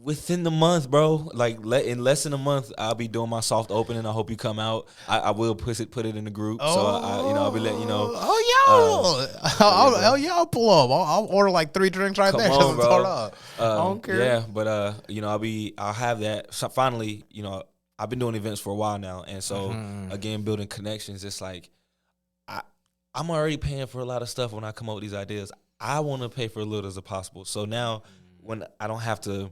Speaker 2: within the month, bro. Like in less than a month, I'll be doing my soft opening. I hope you come out. I will put it in the group. So I'll be letting you know.
Speaker 1: I'll pull up. I'll order like 3 drinks right there.
Speaker 2: On, bro.
Speaker 1: I don't care.
Speaker 2: Yeah, but I'll have that. So finally, I've been doing events for a while now, and so again, building connections. It's like I'm already paying for a lot of stuff when I come up with these ideas. I want to pay for as little as possible. So now, when I don't have to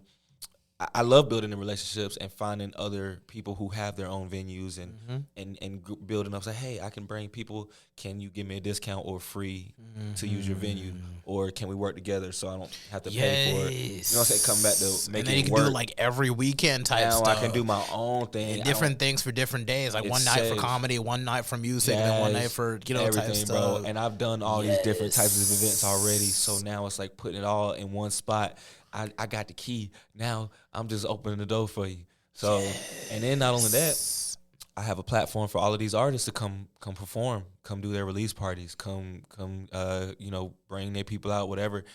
Speaker 2: I love building the relationships and finding other people who have their own venues and building up. Say, hey, I can bring people. Can you give me a discount or free to use your venue, or can we work together so I don't have to pay for it? You know what I'm saying? Come back to make
Speaker 1: and then you
Speaker 2: it
Speaker 1: can
Speaker 2: work.
Speaker 1: do like every weekend type
Speaker 2: Now
Speaker 1: stuff.
Speaker 2: I can do my own thing.
Speaker 1: And different things for different days. Like one night for comedy, one night for music, and then one night for
Speaker 2: everything,
Speaker 1: type stuff.
Speaker 2: bro. And I've done all these different types of events already. So now it's like putting it all in one spot. I got the key. Now I'm just opening the door for you. So, and then not only that, I have a platform for all of these artists to come perform, come do their release parties, come bring their people out, whatever.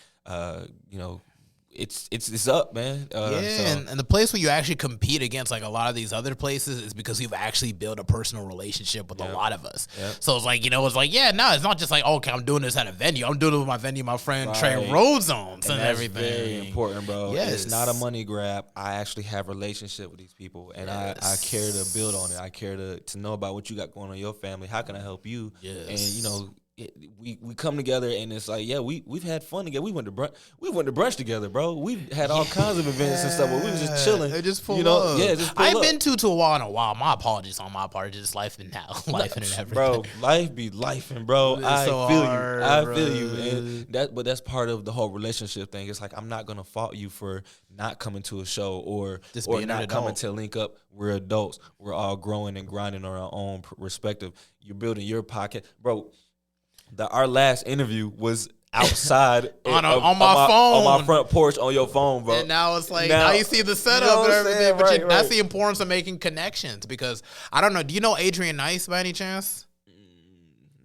Speaker 2: It's up, man.
Speaker 1: And the place where you actually compete against like a lot of these other places is because you've actually built a personal relationship with a lot of us. Yep. So it's like, it's not just like, okay, I'm doing this at a venue. I'm doing it with my venue, my friend Trey Rhodes owns and everything.
Speaker 2: Very important, bro.
Speaker 1: Yes.
Speaker 2: It's not a money grab. I actually have a relationship with these people, and I care to build on it. I care to know about what you got going on in your family. How can I help you?
Speaker 1: Yes.
Speaker 2: And we come together and it's like, we've had fun together. We went to brunch together, bro. We've had all kinds of events and stuff, but we was just chilling.
Speaker 1: Just pull up.
Speaker 2: Just pull
Speaker 1: I ain't
Speaker 2: up.
Speaker 1: been to a while in a while. My apologies on my part. Just life and everything.
Speaker 2: Bro, life be lifing, bro. I feel you. And that's part of the whole relationship thing. It's like, I'm not gonna fault you for not coming to a show or not coming to link up. We're adults. We're all growing and grinding on our own respective. You're building your pocket, bro. Our last interview was outside
Speaker 1: on my phone,
Speaker 2: on my front porch, on your phone, bro.
Speaker 1: And now it's like now you see the setup and everything. But that's the importance of making connections, because I don't know. Do you know Adrian Nice by any chance?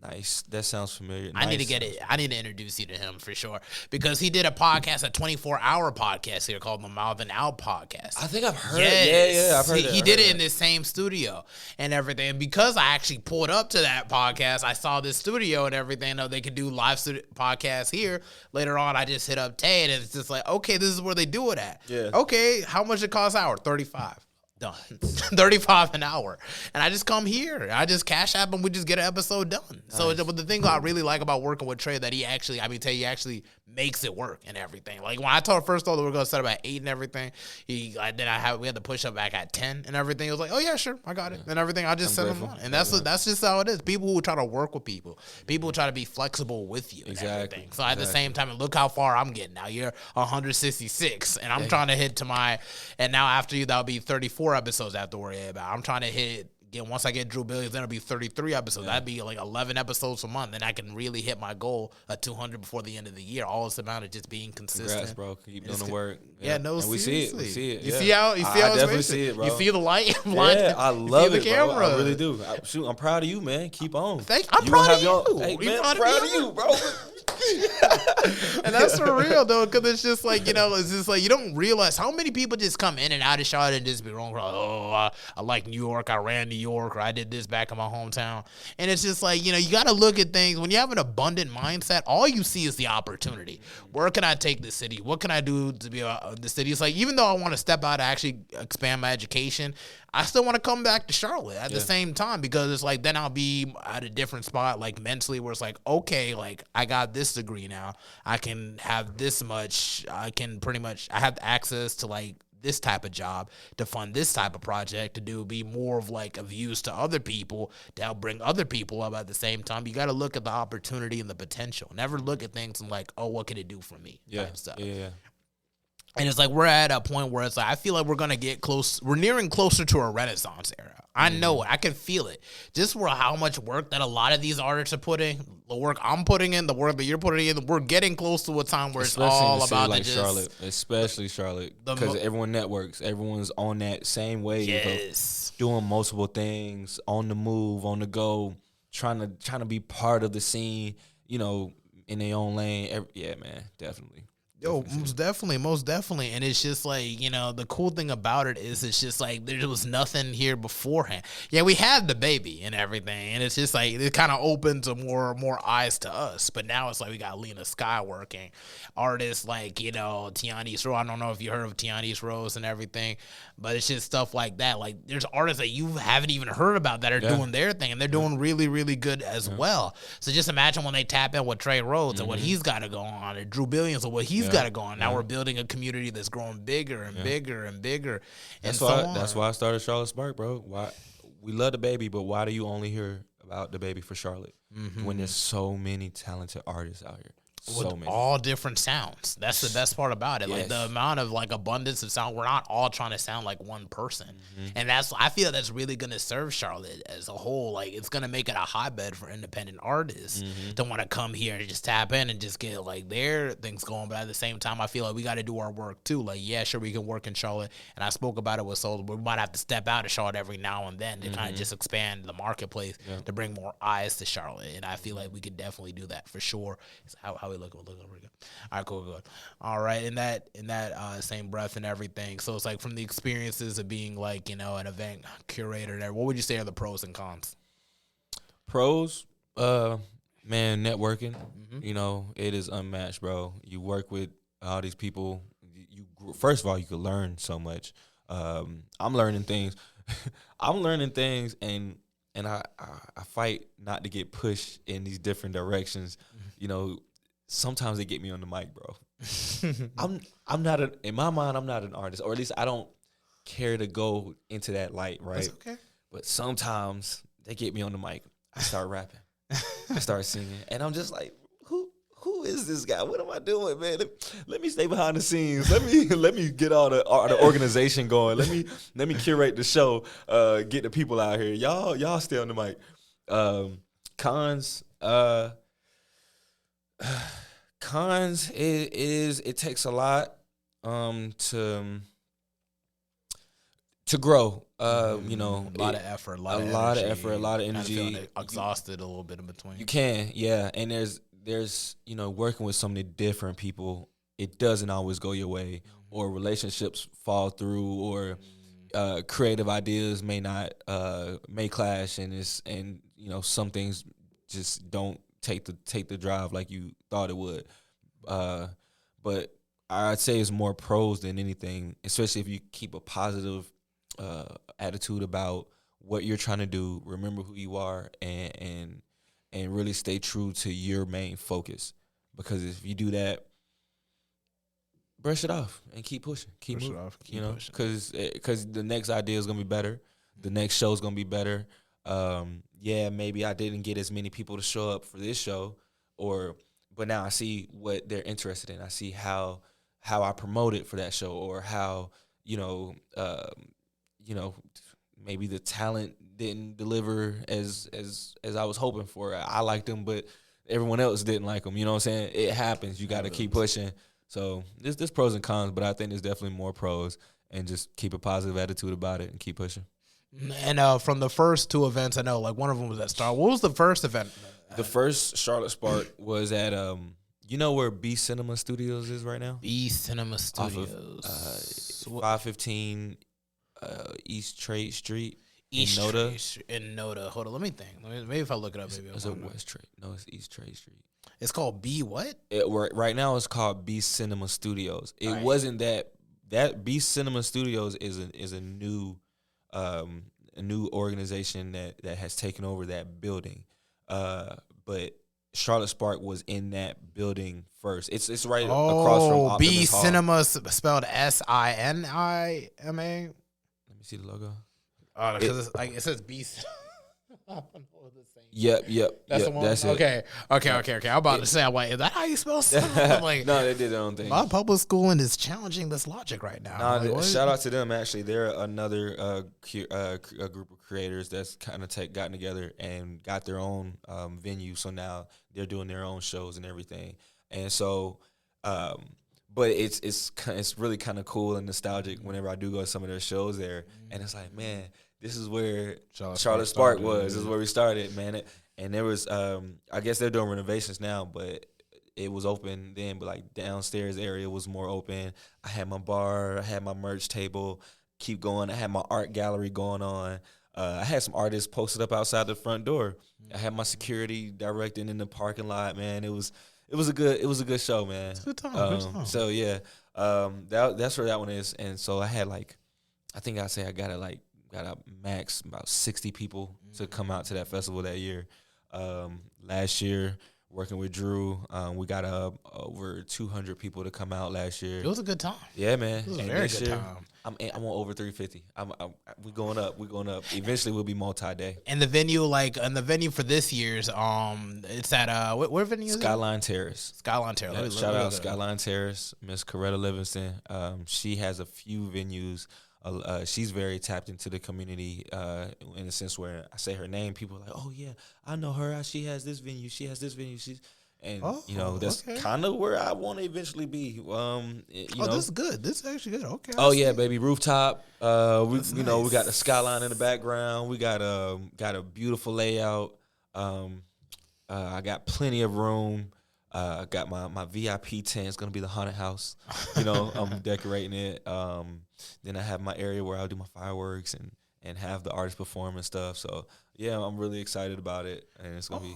Speaker 2: Nice. That sounds familiar.
Speaker 1: I need to get it. I need to introduce you to him for sure, because he did a podcast, a 24-hour podcast here called the Mouth and Out Podcast.
Speaker 2: I think I've heard.
Speaker 1: Yes.
Speaker 2: Yeah, I've heard that.
Speaker 1: He did it in this same studio and everything. And because I actually pulled up to that podcast, I saw this studio and everything. They could do live podcasts here. Later on, I just hit up Tay, and it's just like, okay, this is where they do it at.
Speaker 2: Yeah.
Speaker 1: Okay, how much it costs an hour? $35. Done. $35 an hour. And I just come here. I just cash app and we just get an episode done. Nice. So but the thing I really like about working with Trey, that he actually makes it work and everything. Like when I first told him we were gonna set up at 8 and everything, we had to push up back at 10 and everything. It was like, oh yeah, sure, I got it and everything. I just sent him on. And that's just how it is. People who try to work with people who try to be flexible with you and everything. So at the same time, and look how far I'm getting now. You're 166 and I'm trying to hit to and now after you, that'll be 34 episodes I have to worry about. I'm trying to hit. Again, once I get Drew Billions, then it'll be 33 episodes. That'd be like 11 episodes a month, and I can really hit my goal of 200 before the end of the year. All it's about is just being consistent.
Speaker 2: Congrats, bro. Keep doing the work.
Speaker 1: Yeah, no,
Speaker 2: and we see it.
Speaker 1: You see how it's
Speaker 2: definitely see it, bro.
Speaker 1: You see the light?
Speaker 2: Yeah, I love it,
Speaker 1: camera.
Speaker 2: Bro. I really do. I'm proud of you, man. Keep on.
Speaker 1: I'm proud of you.
Speaker 2: Hey, man, I'm proud of you, bro.
Speaker 1: And that's for real though, because it's just like, it's just like you don't realize how many people just come in and out of Charlotte and just be wrong. I like New York, I ran New York, or I did this back in my hometown. And it's just like, you got to look at things. When you have an abundant mindset, all you see is the opportunity. Where can I take the city? What can I do to be the city? It's like, even though I want to step out and actually expand my education, I still want to come back to Charlotte at the same time, because it's like then I'll be at a different spot, like mentally, where it's like, okay, like I got this degree now. I can have this much. I have access to like this type of job to fund this type of project to be more of like of use to other people, to help bring other people up at the same time. You got to look at the opportunity and the potential. Never look at things and like, oh, what can it do for me? Type stuff.
Speaker 2: Yeah.
Speaker 1: And it's like we're at a point where it's like I feel like we're gonna get close. We're nearing closer to a Renaissance era. I know it. I can feel it. Just for how much work that a lot of these artists are putting, the work I'm putting in, the work that you're putting in, we're getting close to a time where it's all about
Speaker 2: like Charlotte, especially Charlotte, because everyone networks. Everyone's on that same wave of doing multiple things, on the move, on the go, trying to be part of the scene. In their own lane. Yeah, man, definitely.
Speaker 1: Yo, most definitely. And it's just like, the cool thing about it is it's just like there was nothing here beforehand. Yeah, we had the baby and everything, and it's just like it kind of opened to more eyes to us. But now it's like we got Lena Sky working. Artists like, Tiani's Rose. I don't know if you heard of Tiani's Rose and everything, but it's just stuff like that. Like there's artists that you haven't even heard about that are doing their thing, and they're doing really, really good as well. So just imagine when they tap in with Trey Rhodes and what he's got to go on, and Drew Billions and what he's got it going. Now we're building a community that's growing bigger and bigger and bigger.
Speaker 2: That's why I started Charlotte Spark, bro. Why we love the baby, but why do you only hear about the baby for Charlotte when there's so many talented artists out here? So many.
Speaker 1: All different sounds. That's the best part about it.
Speaker 2: Yes.
Speaker 1: Like the amount of like abundance of sound. We're not all trying to sound like one person, and I feel that's really gonna serve Charlotte as a whole. Like it's gonna make it a hotbed for independent artists to want to come here and just tap in and just get like their things going. But at the same time, I feel like we got to do our work too. Like yeah, sure we can work in Charlotte, and I spoke about it with Solus, but we might have to step out of Charlotte every now and then to kind of just expand the marketplace to bring more eyes to Charlotte. And I feel like we could definitely do that for sure. It's how we look over again. All right, cool. All right, in that same breath and everything. So it's like from the experiences of being like an event curator. There, what would you say are the pros and cons?
Speaker 2: Pros, man, networking. It is unmatched, bro. You work with all these people. First of all, you could learn so much. I'm learning things. and I fight not to get pushed in these different directions. Sometimes they get me on the mic, bro. I'm not in my mind, I'm not an artist, or at least I don't care to go into that light, right?
Speaker 1: That's okay.
Speaker 2: But sometimes they get me on the mic. I start rapping. I start singing. And I'm just like, who is this guy? What am I doing, man? Let me stay behind the scenes. Let me get all the organization going. Let me curate the show. Get the people out here. Y'all stay on the mic. Cons. Cons it takes a lot to grow. A
Speaker 1: lot of effort, a lot of energy. Kind of exhausted a little bit in between.
Speaker 2: You can, yeah. And there's working with so many different people, it doesn't always go your way, or relationships fall through, or creative ideas may clash, and some things just don't take the drive like you thought it would. But I'd say it's more pros than anything, especially if you keep a positive attitude about what you're trying to do. Remember who you are, and really stay true to your main focus. Because if you do that, brush it off and keep pushing, keep moving. Because the next idea is gonna be better, the next show is gonna be better. Maybe I didn't get as many people to show up for this show, but now I see what they're interested in. I see how I promote it for that show, or how maybe the talent didn't deliver as I was hoping for. I liked them, but everyone else didn't like them. You know what I'm saying? It happens. You got to keep pushing. So there's pros and cons, but I think there's definitely more pros, and just keep a positive attitude about it and keep pushing.
Speaker 1: And from the first two events, I know like one of them was at Star. What was the first event?
Speaker 2: The first Charlotte Spark was at where B Cinema Studios is right now?
Speaker 1: B Cinema Studios.
Speaker 2: Off of 515 East Trade Street.
Speaker 1: East
Speaker 2: in Noda.
Speaker 1: In Noda. Hold on, let me think. Maybe if I look it up, maybe
Speaker 2: Is it West Trade? No, it's East Trade Street.
Speaker 1: It's called B what?
Speaker 2: Right now it's called B Cinema Studios. It wasn't that B Cinema Studios is a new organization that has taken over that building. But Charlotte Spark was in that building first. It's right across from Optimus
Speaker 1: B
Speaker 2: Hall.
Speaker 1: Cinema, spelled Sinima.
Speaker 2: Let me see the logo.
Speaker 1: Oh, because it says B. I don't know what it's saying.
Speaker 2: Yep.
Speaker 1: That's the one.
Speaker 2: That's
Speaker 1: okay. I'm about to say, I'm like, is that how you spell cinema? I'm like,
Speaker 2: no, they did their own thing.
Speaker 1: My public schooling is challenging this logic right now.
Speaker 2: Shout out to them. Actually, they're another group of creators that's kind of gotten together and got their own venue. So now they're doing their own shows and everything. And so, but it's really kind of cool and nostalgic whenever I do go to some of their shows there, and it's like, man, this is where Charlotte Spark was. This is where we started, man. And there was, I guess they're doing renovations now, but it was open then. But like downstairs area was more open. I had my bar, I had my merch table. Keep going. I had my art gallery going on. I had some artists posted up outside the front door. I had my security directing in the parking lot. Man, it was a good show, man.
Speaker 1: It's a good time.
Speaker 2: So yeah, that's where that one is. And so I had I think I got a max about 60 people to come out to that festival that year. Last year working with Drew. We got over 200 people to come out last year.
Speaker 1: It was a good time.
Speaker 2: Yeah, man.
Speaker 1: It was a
Speaker 2: And
Speaker 1: very
Speaker 2: this
Speaker 1: good
Speaker 2: year,
Speaker 1: time.
Speaker 2: I'm on over 350. We going up. Eventually, we'll be multi-day.
Speaker 1: And the venue for this year's, it's at where venue is it?
Speaker 2: Skyline Terrace.
Speaker 1: Skyline Terrace.
Speaker 2: Yeah, shout out Skyline Terrace, Miss Coretta Livingston. She has a few venues. She's very tapped into the community in the sense where I say her name, people are like, oh yeah, I know her. She has this venue. That's kind of where I want to eventually be.
Speaker 1: This is good. This is actually good. Okay.
Speaker 2: Oh yeah, baby, rooftop. We
Speaker 1: Nice.
Speaker 2: we got the skyline in the background. We got a beautiful layout. I got plenty of room. I got my VIP tent. It's gonna be the haunted house. I'm decorating it. Then I have my area where I'll do my fireworks and have the artists perform and stuff. So yeah, I'm really excited about it, and it's gonna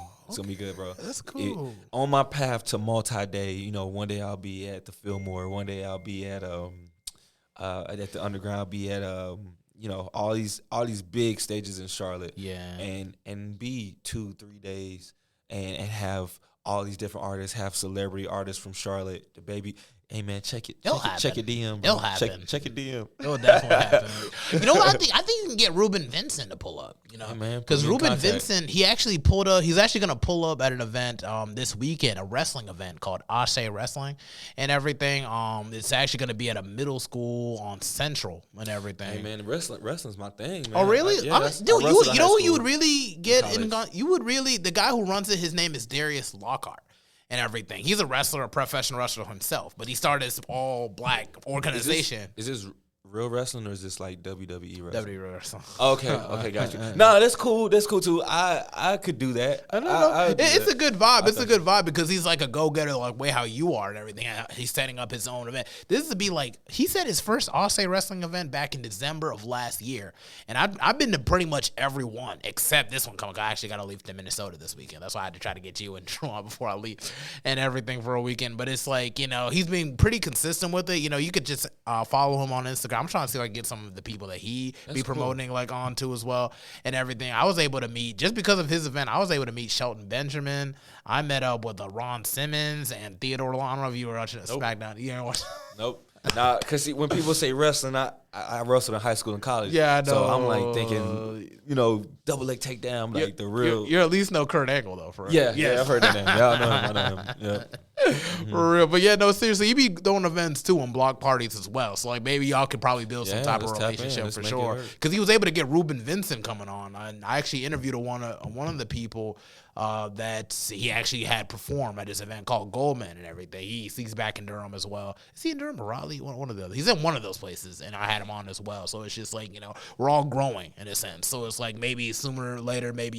Speaker 2: be good, bro.
Speaker 1: That's cool.
Speaker 2: On my path to multi-day, one day I'll be at the Fillmore. One day I'll be at the Underground. I'll be at all these big stages in Charlotte.
Speaker 1: Yeah.
Speaker 2: And be 2-3 days and have all these different artists, have celebrity artists from Charlotte. The baby, hey man, check your DM. Bro.
Speaker 1: It'll happen.
Speaker 2: Check your DM.
Speaker 1: It'll definitely happen. You know what? I think you can get Ruben Vincent to pull up. Because Ruben Vincent, he's actually going to pull up at an event this weekend, a wrestling event called Ashe Wrestling and everything. It's actually going to be at a middle school on Central and everything.
Speaker 2: Hey man, wrestling's my thing, man.
Speaker 1: Oh really? Dude, you know who you would really get in? The guy who runs it, his name is Darius Lockhart. And everything. He's a wrestler, a professional wrestler himself, but he started this all-black organization.
Speaker 2: Is this real wrestling or is this like WWE wrestling?
Speaker 1: WWE wrestling.
Speaker 2: Okay, got you. No, that's cool. That's cool too. I could do that.
Speaker 1: I don't know. It's a good vibe. It's a good vibe because he's like a go-getter, like way how you are and everything. He's setting up his own event. This would be like, he said his first Aussie wrestling event back in December of last year. And I've been to pretty much every one except this one coming. I actually got to leave to Minnesota this weekend. That's why I had to try to get you and Drew on before I leave and everything for a weekend. But it's like, he's been pretty consistent with it. You could just follow him on Instagram. I'm trying to see if I can get some of the people that be promoting like onto as well and everything. I was able to meet, just because of his event, I was able to meet Shelton Benjamin. I met up with Ron Simmons and Theodore Long. I don't know if you were watching SmackDown. You know what?
Speaker 2: Nope. Nah, because when people say wrestling, I wrestled in high school and college.
Speaker 1: Yeah, I know.
Speaker 2: So I'm like thinking, double leg takedown, like the real.
Speaker 1: You at least know Kurt Angle though, for real.
Speaker 2: Yeah, I've heard that name. Yeah, I know him. Yeah.
Speaker 1: For real. But yeah, no, seriously, you be throwing events too and block parties as well. So like maybe y'all could probably build some type of relationship for sure. Because he was able to get Ruben Vincent coming on. And I actually interviewed one of the people that he actually had perform at this event called Goldman and everything. He's back in Durham as well. Is he in Durham or Raleigh? One of the other. He's in one of those places, and I had him on as well. So it's just like, we're all growing in a sense. So it's like maybe sooner or later, maybe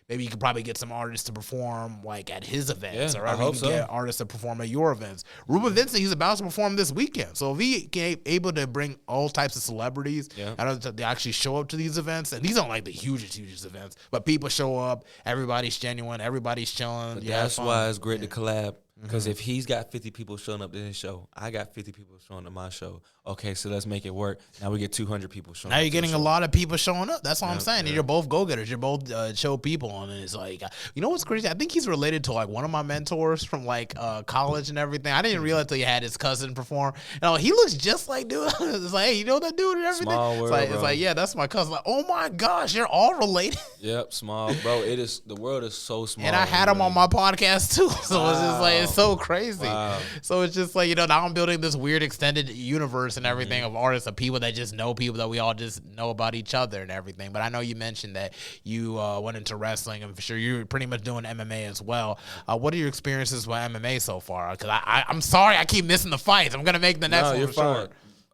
Speaker 1: you could probably get some artists to perform like at his events, or you can get artists to perform at your events. Ruben Vincent, he's about to perform this weekend. So if he able to bring all types of celebrities, they actually show up to these events, and these aren't like the hugest events, but people show up, everybody's genuine, everybody's chilling.
Speaker 2: But that's why it's great to collab. Because if he's got 50 people showing up to his show, I got 50 people showing up to my show. Okay, so let's make it work. Now we get 200 people showing up.
Speaker 1: Now you're getting a lot of people showing up. That's what I'm saying. And you're both go-getters. You're both show people. And it's like, you know what's crazy? I think he's related to like one of my mentors from like college and everything. I didn't realize until he had his cousin perform. He looks just like dude. It's like, hey, you know that dude and everything?
Speaker 2: Small world,
Speaker 1: it's like, yeah, that's my cousin. Like, oh my gosh, you're all related.
Speaker 2: Yep, small. Bro, the world is so small.
Speaker 1: And I had him on my podcast too. So it's just like, it's so crazy. Wow. So it's just like, now I'm building this weird extended universe and everything of artists, of people that just know people that we all just know about each other and everything. But I know you mentioned that you went into wrestling, and for sure you're pretty much doing MMA as well. What are your experiences with MMA so far? Because I'm sorry I keep missing the fights. I'm going to make the next one
Speaker 2: you're
Speaker 1: for
Speaker 2: fine.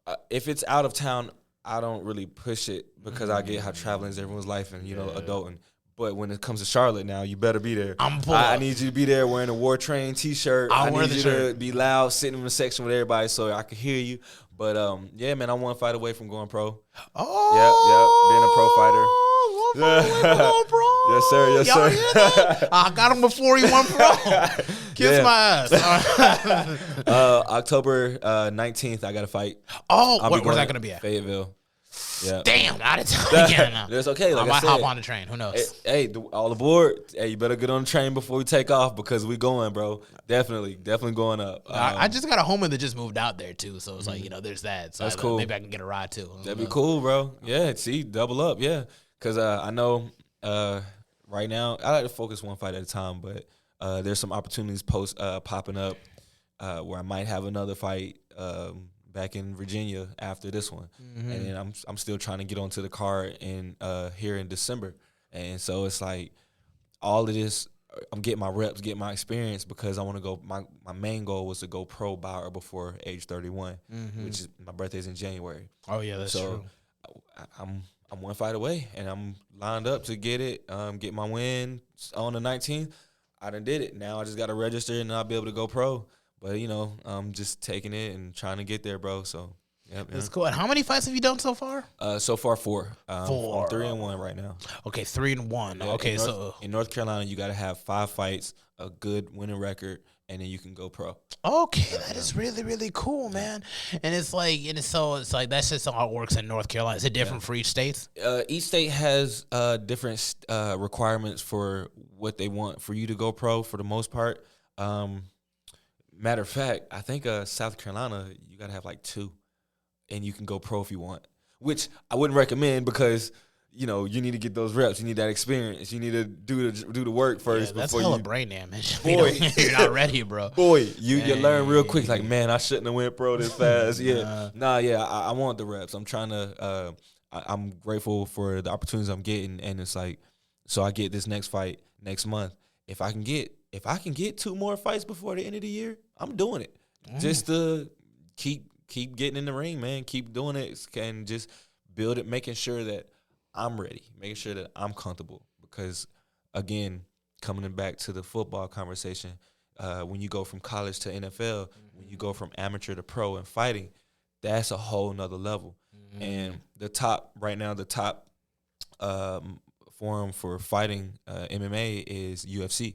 Speaker 1: sure.
Speaker 2: If it's out of town, I don't really push it because I get how traveling is everyone's life and, adulting. But when it comes to Charlotte now, you better be there. I need you to be there wearing a War Train T-shirt. I need you to be loud, sitting in the section with everybody so I can hear you. But, yeah, man, I'm one fight away from going pro.
Speaker 1: Oh,
Speaker 2: being a pro fighter.
Speaker 1: Going pro.
Speaker 2: Yes, sir.
Speaker 1: Hear that? I got him before he went pro. Kiss my ass.
Speaker 2: October 19th, I got a fight.
Speaker 1: Oh, where's that going to be at?
Speaker 2: Fayetteville. Yeah.
Speaker 1: Damn, out of time. Yeah, no.
Speaker 2: That's okay. Like
Speaker 1: I might
Speaker 2: I said,
Speaker 1: hop on the train. Who knows?
Speaker 2: Hey, all aboard. Hey, you better get on the train before we take off because we going, bro. Definitely going up.
Speaker 1: I just got a homie that just moved out there too, so it's like, you know, there's that. So
Speaker 2: That's cool.
Speaker 1: Maybe I can get a ride too.
Speaker 2: That'd be cool, bro. Yeah, see, double up, yeah. Because I know right now I like to focus one fight at a time, but there's some opportunities popping up where I might have another fight back in Virginia after this one, and then I'm still trying to get onto the card in here in December, and so it's like all of this. I'm getting my reps, getting my experience because I want to go. My main goal was to go pro by or before age 31, which is my birthday's in January.
Speaker 1: Oh yeah, that's true.
Speaker 2: I'm one fight away, and I'm lined up to get it. Get my win on the 19th. I done did it. Now I just got to register, and I'll be able to go pro. But you know, I'm just taking it and trying to get there, bro. So. Yep,
Speaker 1: that's cool. And how many fights have you done so far?
Speaker 2: So far 4.
Speaker 1: 4.
Speaker 2: I'm 3-1 right now.
Speaker 1: Okay, 3-1.
Speaker 2: Yeah,
Speaker 1: okay,
Speaker 2: in North Carolina, you got to have 5 fights, a good winning record, and then you can go pro.
Speaker 1: Okay, that is really, really cool, man. And it's like, that's just how it works in North Carolina. Is it different for each state?
Speaker 2: Each state has different requirements for what they want for you to go pro. For the most part, matter of fact, I think South Carolina, you got to have like 2. And you can go pro if you want, which I wouldn't recommend because, you know, you need to get those reps. You need that experience. You need to do the work first.
Speaker 1: Yeah, that's
Speaker 2: before
Speaker 1: hella
Speaker 2: you
Speaker 1: brain damage.
Speaker 2: Boy,
Speaker 1: you're not ready, bro.
Speaker 2: Boy, you learn real quick. Like, man, I shouldn't have went pro this fast. Yeah, I want the reps. I'm trying to. I'm grateful for the opportunities I'm getting, and it's like, so I get this next fight next month. If I can get 2 more fights before the end of the year, I'm doing it. Just to keep getting in the ring, man. Keep doing it and just build it, making sure that I'm ready, making sure that I'm comfortable. Because, again, coming back to the football conversation, when you go from college to NFL, when you go from amateur to pro and fighting, that's a whole nother level. And the top forum for fighting MMA is UFC.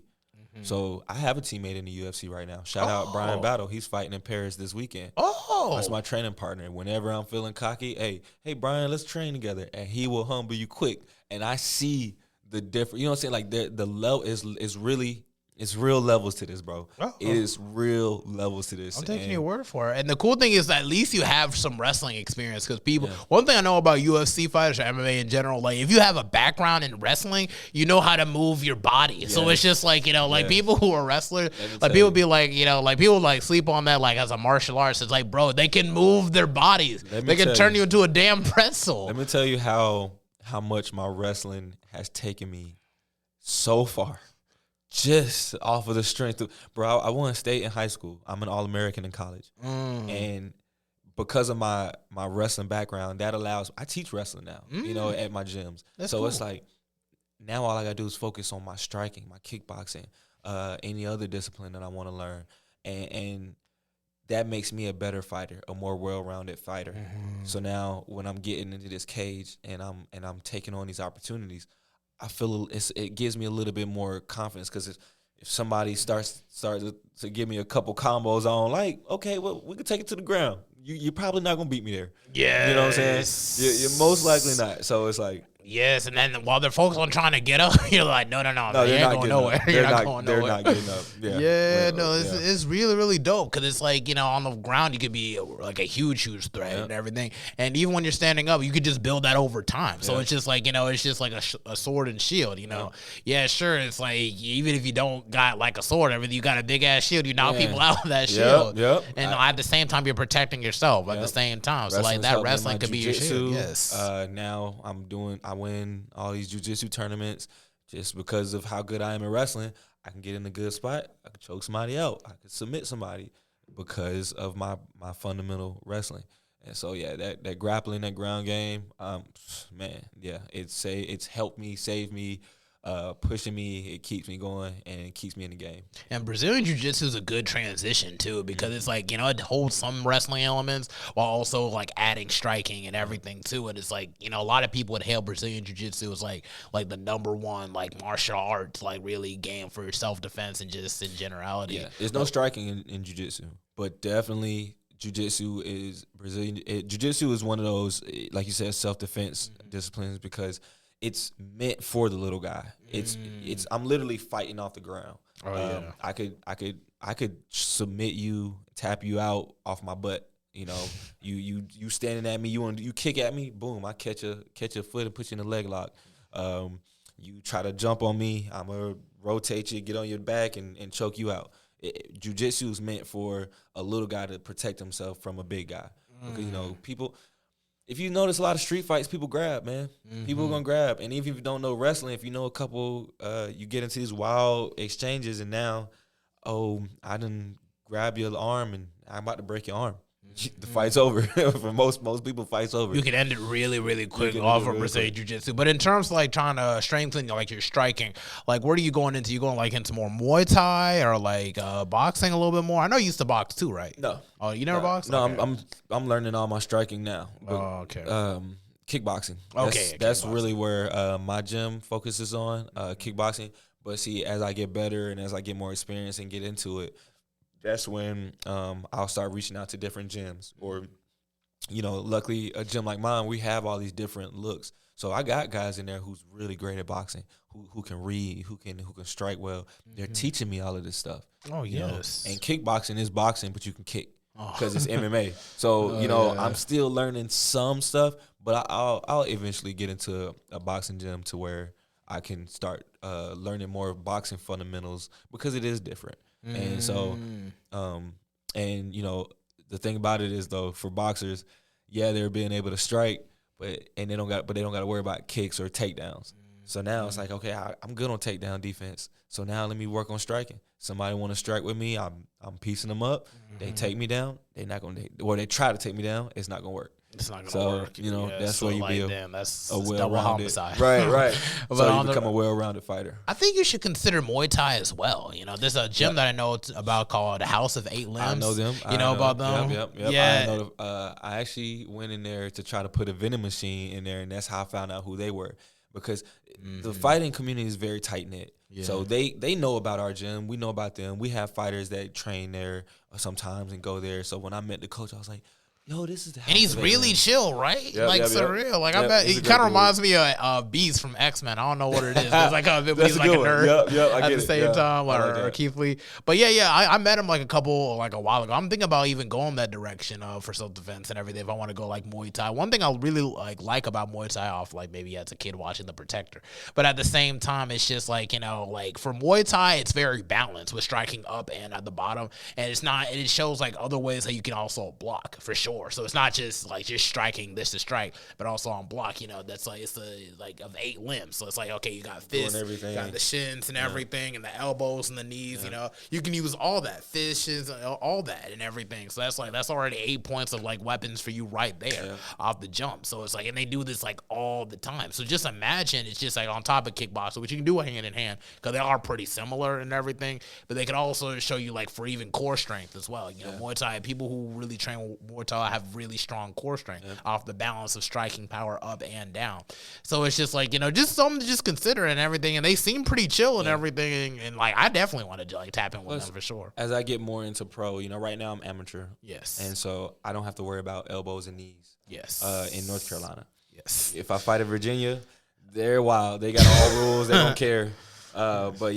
Speaker 2: So I have a teammate in the UFC right now. Shout out Brian Battle. He's fighting in Paris this weekend. That's my training partner. Whenever I'm feeling cocky, hey Brian, let's train together, and he will humble you quick. And I see the difference. You know what I'm saying? Like the level is really. It's real levels to this, bro. It is real levels to this.
Speaker 1: I'm taking your word for it. And the cool thing is that at least you have some wrestling experience because people. One thing I know about UFC fighters or MMA in general, like if you have a background in wrestling, you know how to move your body. Yes. So it's just like, you know, like people who are wrestlers, like people be like, you know, like people like sleep on that like as a martial artist. It's like, bro, they can move their bodies. They can turn you into a damn pretzel.
Speaker 2: Let me tell you how much my wrestling has taken me so far. Just off of the strength of, bro, I won state in high school. I'm an All-American in college. And because of my wrestling background, that allows, I teach wrestling now, you know, at my gyms. That's cool. It's like, now all I got to do is focus on my striking, my kickboxing, any other discipline that I want to learn. And that makes me a better fighter, a more well-rounded fighter. So now when I'm getting into this cage and I'm taking on these opportunities, I feel it gives me a little bit more confidence because if somebody starts to give me a couple combos on, like, okay, well, we could take it to the ground. You're probably not going to beat me there.
Speaker 1: Yeah.
Speaker 2: You know what I'm saying? You're most likely not. So it's like.
Speaker 1: Yes, and then while they're focused on trying to get up, you're like, no, you ain't going nowhere. You're not going nowhere.
Speaker 2: They're not getting up.
Speaker 1: It's really, really dope because it's like, you know, on the ground you could be like a huge threat and everything. And even when you're standing up, you could just build that over time. So it's just like, you know, it's just like a sword and shield, you know. Yeah, sure, it's like even if you don't got like a sword, everything, you got a big-ass shield, you knock people out with that shield. And at the same time, you're protecting yourself at the same time. So like that wrestling could be your shield. Yes.
Speaker 2: Now I win all these jiu-jitsu tournaments just because of how good I am in wrestling. I can get in a good spot. I can choke somebody out. I can submit somebody because of my fundamental wrestling. And so, that grappling, that ground game, it's helped me, saved me, pushing me. It keeps me going and it keeps me in the game.
Speaker 1: And Brazilian Jiu-Jitsu is a good transition too because it's like, you know, it holds some wrestling elements while also like adding striking and everything to it. It's like, you know, a lot of people would hail Brazilian Jiu-Jitsu as like the number one like martial arts, like really game for self-defense and just in generality.
Speaker 2: There's no striking in Jiu-Jitsu, but definitely jiu-jitsu is Brazilian. Jiu-jitsu is one of those, like you said, self-defense disciplines because it's meant for the little guy. It's I'm literally fighting off the ground. I could submit you, tap you out off my butt. You know, you standing at me, you kick at me, boom, I catch your foot and put you in a leg lock. You try to jump on me, I'm gonna rotate you, get on your back, and choke you out. Jiu-jitsu is meant for a little guy to protect himself from a big guy. Because, you know, people, if you notice a lot of street fights, people grab, man. People are going to grab. And even if you don't know wrestling, if you know a couple, you get into these wild exchanges and now, I done grab your arm and I'm about to break your arm. The fight's over. For most people, fight's over.
Speaker 1: You can end it really, really quick off of Brazilian Jiu-Jitsu. But in terms of like trying to strengthen like your striking, like where are you going into? You going like into more Muay Thai or like boxing a little bit more? I know you used to box too, right?
Speaker 2: No.
Speaker 1: Oh, you never boxed?
Speaker 2: No,
Speaker 1: okay.
Speaker 2: I'm learning all my striking now. But,
Speaker 1: okay.
Speaker 2: Kickboxing. That's really where my gym focuses on, kickboxing. But see, as I get better and as I get more experience and get into it, that's when I'll start reaching out to different gyms. Or, you know, luckily a gym like mine, we have all these different looks. So I got guys in there who's really great at boxing, who can read, who can strike well. They're teaching me all of this stuff.
Speaker 1: Oh, yes.
Speaker 2: And kickboxing is boxing, but you can kick because it's MMA. So, I'm still learning some stuff, but I'll eventually get into a boxing gym to where I can start learning more boxing fundamentals because it is different. And so, and you know, the thing about it is though, for boxers, they're being able to strike, but they don't got to worry about kicks or takedowns. So now it's like, okay, I'm good on takedown defense. So now let me work on striking. Somebody want to strike with me, I'm piecing them up. They take me down. They're not gonna, or they try to take me down. It's not gonna work.
Speaker 1: It's not gonna work.
Speaker 2: You know, that's
Speaker 1: so
Speaker 2: where you
Speaker 1: like,
Speaker 2: be
Speaker 1: that's
Speaker 2: a well-rounded
Speaker 1: double homicide.
Speaker 2: Right. So you become a well-rounded fighter.
Speaker 1: I think you should consider Muay Thai as well. You know, there's a gym that I know about called the House of Eight Limbs.
Speaker 2: I know them.
Speaker 1: You know about them?
Speaker 2: Yep.
Speaker 1: Yeah.
Speaker 2: I know. I actually went in there to try to put a vending machine in there, and that's how I found out who they were. Because the fighting community is very tight-knit. Yeah. So they know about our gym. We know about them. We have fighters that train there sometimes and go there. So when I met the coach, I was like, yo, this is the house. And
Speaker 1: he's really chill, right? Surreal. Like, I bet he kind of reminds me of Beast from X-Men. I don't know what it is. It's like he's like a nerd at the same time, or Keith Lee. But I met him like a while ago. I'm thinking about even going that direction for self-defense and everything if I want to go like Muay Thai. One thing I really like about Muay Thai off like maybe as a kid watching The Protector. But at the same time, it's just like, you know, like for Muay Thai, it's very balanced with striking up and at the bottom. And it shows like other ways that you can also block for sure. So it's not just like just striking this to strike, but also on block. You know, that's like it's like of 8 limbs. So it's like, okay, you got fists, you got the shins and everything, and the elbows and the knees. You know, you can use all that fists, all that and everything. So that's already 8 points of like weapons for you right there off the jump. So it's like, and they do this like all the time. So just imagine it's just like on top of kickboxing, which you can do hand in hand because they are pretty similar and everything. But they could also show you like for even core strength as well. You know, Muay Thai, people who really train Muay Thai have really strong core strength off the balance of striking power up and down. So it's just like, you know, just something to just consider and everything. And they seem pretty chill and everything. And like, I definitely want to like tap in with them for sure.
Speaker 2: As I get more into pro, you know, right now I'm amateur.
Speaker 1: Yes.
Speaker 2: And so I don't have to worry about elbows and knees.
Speaker 1: Yes.
Speaker 2: In North Carolina.
Speaker 1: Yes.
Speaker 2: If I fight in Virginia, they're wild. They got all rules. They don't care. But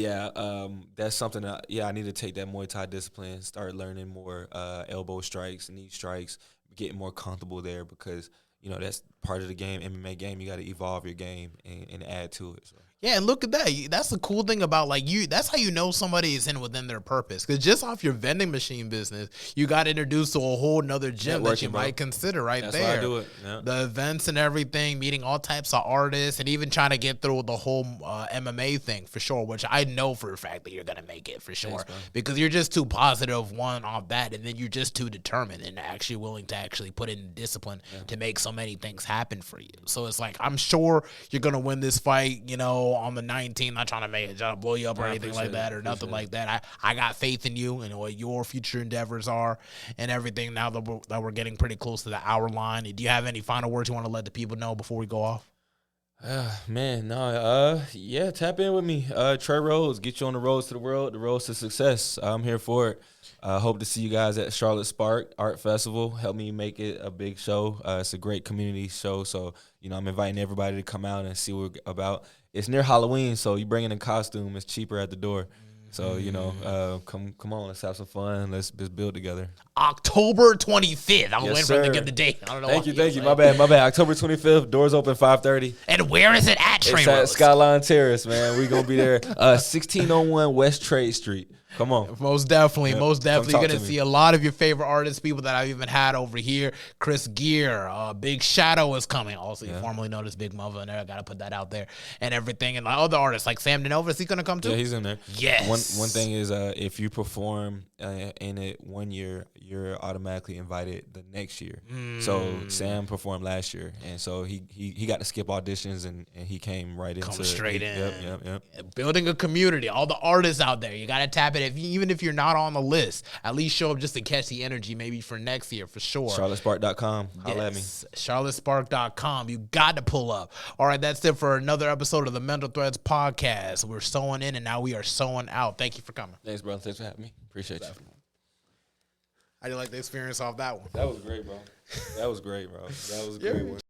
Speaker 2: that's something that, I need to take that Muay Thai discipline, start learning more elbow strikes, knee strikes, getting more comfortable there because, you know, that's part of the game, MMA game. You got to evolve your game and add to it. So.
Speaker 1: Yeah, and look at that. That's the cool thing about like you. That's how you know somebody is within their purpose. Because just off your vending machine business, you got introduced to a whole nother gym that you might consider there.
Speaker 2: That's why I do it. Yeah.
Speaker 1: The events and everything, meeting all types of artists, and even trying to get through the whole MMA thing for sure. Which I know for a fact that you're gonna make it for sure. Thanks, because you're just too positive one off that, and then you're just too determined and actually willing to actually put in discipline to make so many things happen for you. So it's like I'm sure you're gonna win this fight. You know, on the 19th, not trying to blow you up or anything like that or nothing like that. I got faith in you and what your future endeavors are and everything. Now that we're getting pretty close to the hour line, do you have any final words you want to let the people know before we go off?
Speaker 2: Man, no, yeah, tap in with me. Trey Rhodes, get you on the roads to the world, the roads to success. I'm here for it. Hope to see you guys at Charlotte Spark Art Festival. Help me make it a big show. It's a great community show, so I'm inviting everybody to come out and see what we're about. It's near Halloween, so you bring in a costume. It's cheaper at the door. So come on, let's have some fun. Let's build together.
Speaker 1: October 25th. I'm waiting for them to
Speaker 2: sir.
Speaker 1: get the date. I don't know.
Speaker 2: Thank you. My bad. October 25th. Doors open 5:30.
Speaker 1: And where is it at, Trey
Speaker 2: It's at
Speaker 1: Rhodes?
Speaker 2: Skyline Terrace, man. We gonna be there. 1601 West Trade Street. Come on.
Speaker 1: Most definitely.
Speaker 2: Yeah.
Speaker 1: Most definitely.
Speaker 2: Come
Speaker 1: You're
Speaker 2: talk
Speaker 1: going
Speaker 2: to
Speaker 1: to
Speaker 2: me.
Speaker 1: see a lot of your favorite artists, people that I've even had over here. Chris Gear, Big Shadow is coming. Also, you formerly known as Big Mother, and I got to put that out there and everything. And other artists like Sam Dinovo, is he going to come too?
Speaker 2: Yeah, he's in there.
Speaker 1: Yes.
Speaker 2: One thing is, if you perform in it one year, you're automatically invited the next year. So Sam performed last year, and so he got to skip auditions, and he came right into
Speaker 1: straight in.
Speaker 2: Yep.
Speaker 1: Building a community. All the artists out there, you got to tap it. Even if you're not on the list, at least show up just to catch the energy maybe for next year for sure.
Speaker 2: CharlotteSpark.com. Holla at me.
Speaker 1: CharlotteSpark.com. You got to pull up. All right, that's it for another episode of the Mental Threads podcast. We're sewing in and now we are sewing out. Thank you for coming.
Speaker 2: Thanks, brother. Thanks for having me. Appreciate you.
Speaker 1: How do you like the experience off that one?
Speaker 2: That was great, bro. That was great, bro. That was a great one.